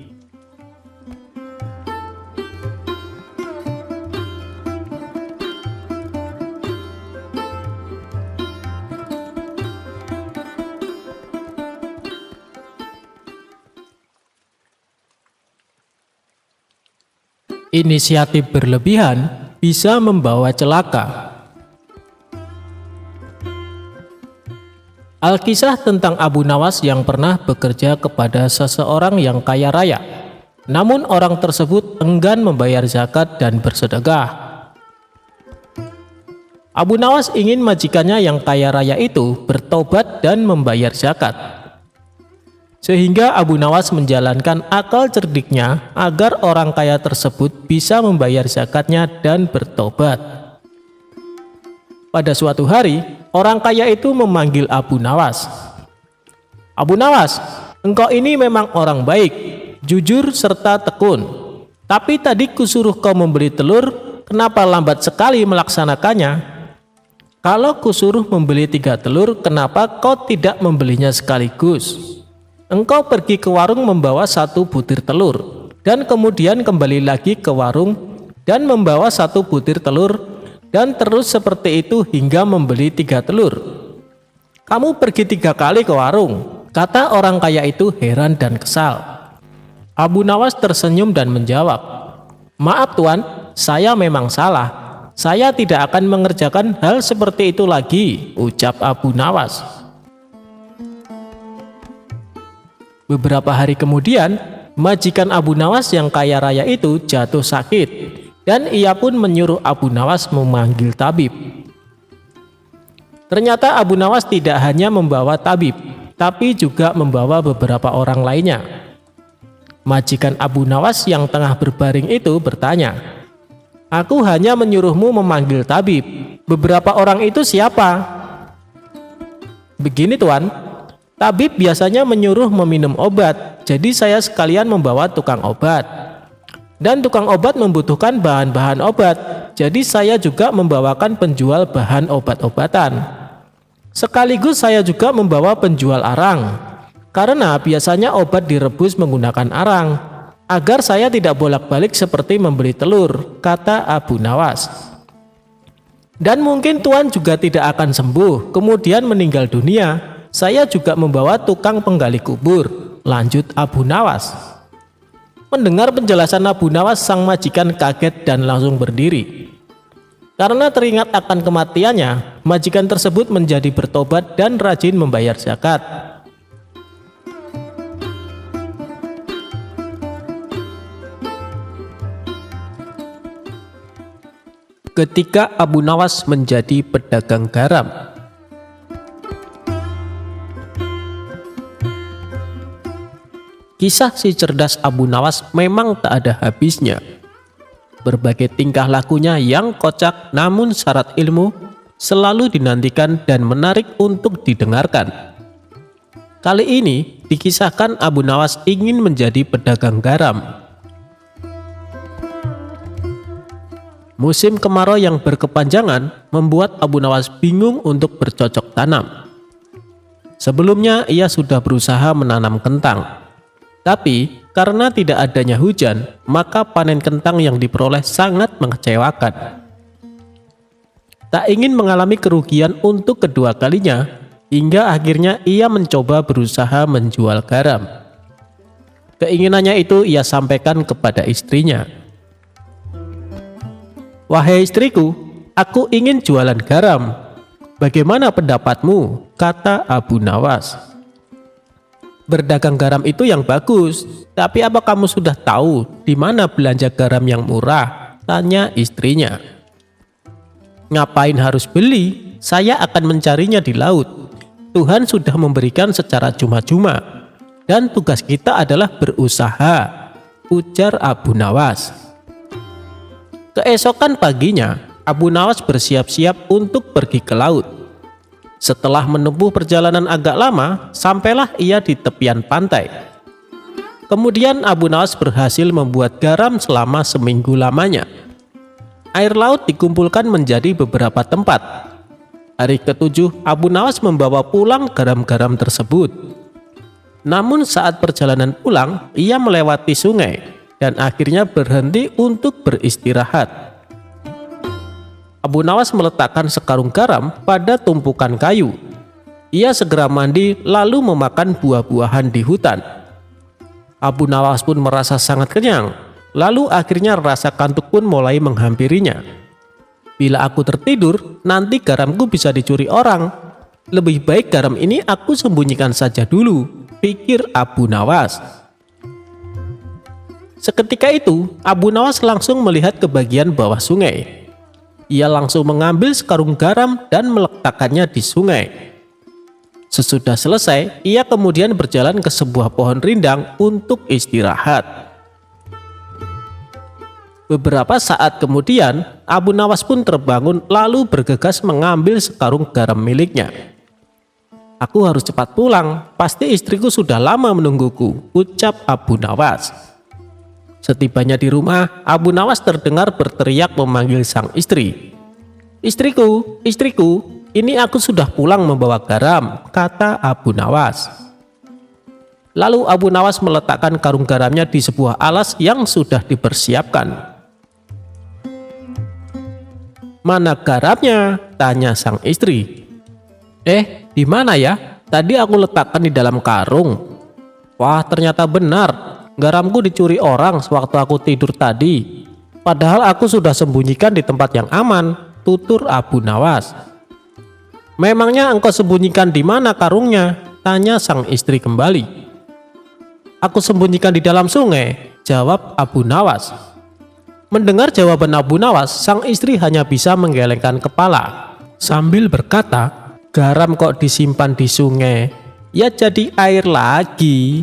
Inisiatif berlebihan bisa membawa celaka. Alkisah tentang Abu Nawas yang pernah bekerja kepada seseorang yang kaya raya, namun orang tersebut enggan membayar zakat dan bersedekah. Abu Nawas ingin majikannya yang kaya raya itu bertobat dan membayar zakat. Sehingga Abu Nawas menjalankan akal cerdiknya agar orang kaya tersebut bisa membayar zakatnya dan bertobat. Pada suatu hari, orang kaya itu memanggil Abu Nawas. Abu Nawas, engkau ini memang orang baik, jujur serta tekun. Tapi tadi kusuruh kau membeli telur, kenapa lambat sekali melaksanakannya? Kalau kusuruh membeli 3 telur, kenapa kau tidak membelinya sekaligus? Engkau pergi ke warung membawa 1 butir telur, dan kemudian kembali lagi ke warung dan membawa 1 butir telur, dan terus seperti itu hingga membeli 3 telur. Kamu pergi 3 kali ke warung, kata orang kaya itu heran dan kesal. Abu Nawas tersenyum dan menjawab, maaf tuan, saya memang salah. Saya tidak akan mengerjakan hal seperti itu lagi, ucap Abu Nawas. Beberapa hari kemudian, majikan Abu Nawas yang kaya raya itu jatuh sakit, dan ia pun menyuruh Abu Nawas memanggil tabib. Ternyata Abu Nawas tidak hanya membawa tabib, tapi juga membawa beberapa orang lainnya. Majikan Abu Nawas yang tengah berbaring itu bertanya, aku hanya menyuruhmu memanggil tabib. Beberapa orang itu siapa? Begini tuan, tabib biasanya menyuruh meminum obat, jadi saya sekalian membawa tukang obat. Dan tukang obat membutuhkan bahan-bahan obat, jadi saya juga membawakan penjual bahan obat-obatan. Sekaligus saya juga membawa penjual arang, karena biasanya obat direbus menggunakan arang, agar saya tidak bolak-balik seperti membeli telur, kata Abu Nawas. Dan mungkin tuan juga tidak akan sembuh, kemudian meninggal dunia. Saya juga membawa tukang penggali kubur, lanjut Abu Nawas. Mendengar penjelasan Abu Nawas, sang majikan kaget dan langsung berdiri. Karena teringat akan kematiannya, majikan tersebut menjadi bertobat dan rajin membayar zakat. Ketika Abu Nawas menjadi pedagang garam. Kisah si cerdas Abu Nawas memang tak ada habisnya. Berbagai tingkah lakunya yang kocak namun syarat ilmu selalu dinantikan dan menarik untuk didengarkan. Kali ini dikisahkan Abu Nawas ingin menjadi pedagang garam. Musim kemarau yang berkepanjangan membuat Abu Nawas bingung untuk bercocok tanam. Sebelumnya ia sudah berusaha menanam kentang. Tapi karena tidak adanya hujan, maka panen kentang yang diperoleh sangat mengecewakan. Tak ingin mengalami kerugian untuk kedua kalinya, hingga akhirnya ia mencoba berusaha menjual garam. Keinginannya itu ia sampaikan kepada istrinya. Wahai istriku, aku ingin jualan garam. Bagaimana pendapatmu? Kata Abu Nawas. Berdagang garam itu yang bagus, tapi apa kamu sudah tahu di mana belanja garam yang murah? Tanya istrinya. Ngapain harus beli? Saya akan mencarinya di laut. Tuhan sudah memberikan secara cuma-cuma, dan tugas kita adalah berusaha. ujar Abu Nawas. Keesokan paginya, Abu Nawas bersiap-siap untuk pergi ke laut. Setelah menempuh perjalanan agak lama, sampailah ia di tepian pantai. Kemudian Abu Nawas berhasil membuat garam selama seminggu lamanya. Air laut dikumpulkan menjadi beberapa tempat. Hari ke-7, Abu Nawas membawa pulang garam-garam tersebut. Namun saat perjalanan pulang, ia melewati sungai dan akhirnya berhenti untuk beristirahat. Abu Nawas meletakkan sekarung garam pada tumpukan kayu. Ia segera mandi lalu memakan buah-buahan di hutan. Abu Nawas pun merasa sangat kenyang, lalu akhirnya rasa kantuk pun mulai menghampirinya. Bila aku tertidur, nanti garamku bisa dicuri orang. Lebih baik garam ini aku sembunyikan saja dulu, pikir Abu Nawas. Seketika itu, Abu Nawas langsung melihat ke bagian bawah sungai. Ia langsung mengambil sekarung garam dan meletakkannya di sungai. Sesudah selesai, ia kemudian berjalan ke sebuah pohon rindang untuk istirahat. Beberapa saat kemudian, Abu Nawas pun terbangun lalu bergegas mengambil sekarung garam miliknya. Aku harus cepat pulang, pasti istriku sudah lama menungguku, ucap Abu Nawas. Setibanya di rumah, Abu Nawas terdengar berteriak memanggil sang istri. Istriku, istriku, ini aku sudah pulang membawa garam, kata Abu Nawas. Lalu Abu Nawas meletakkan karung garamnya di sebuah alas yang sudah dipersiapkan. Mana garamnya? Tanya sang istri. Di mana ya? Tadi aku letakkan di dalam karung. Wah, ternyata benar. Garamku dicuri orang sewaktu aku tidur tadi. Padahal aku sudah sembunyikan di tempat yang aman, tutur Abu Nawas. Memangnya engkau sembunyikan di mana karungnya? Tanya sang istri kembali. Aku sembunyikan di dalam sungai, jawab Abu Nawas. Mendengar jawaban Abu Nawas, sang istri hanya bisa menggelengkan kepala sambil berkata, garam kok disimpan di sungai? Ya jadi air lagi.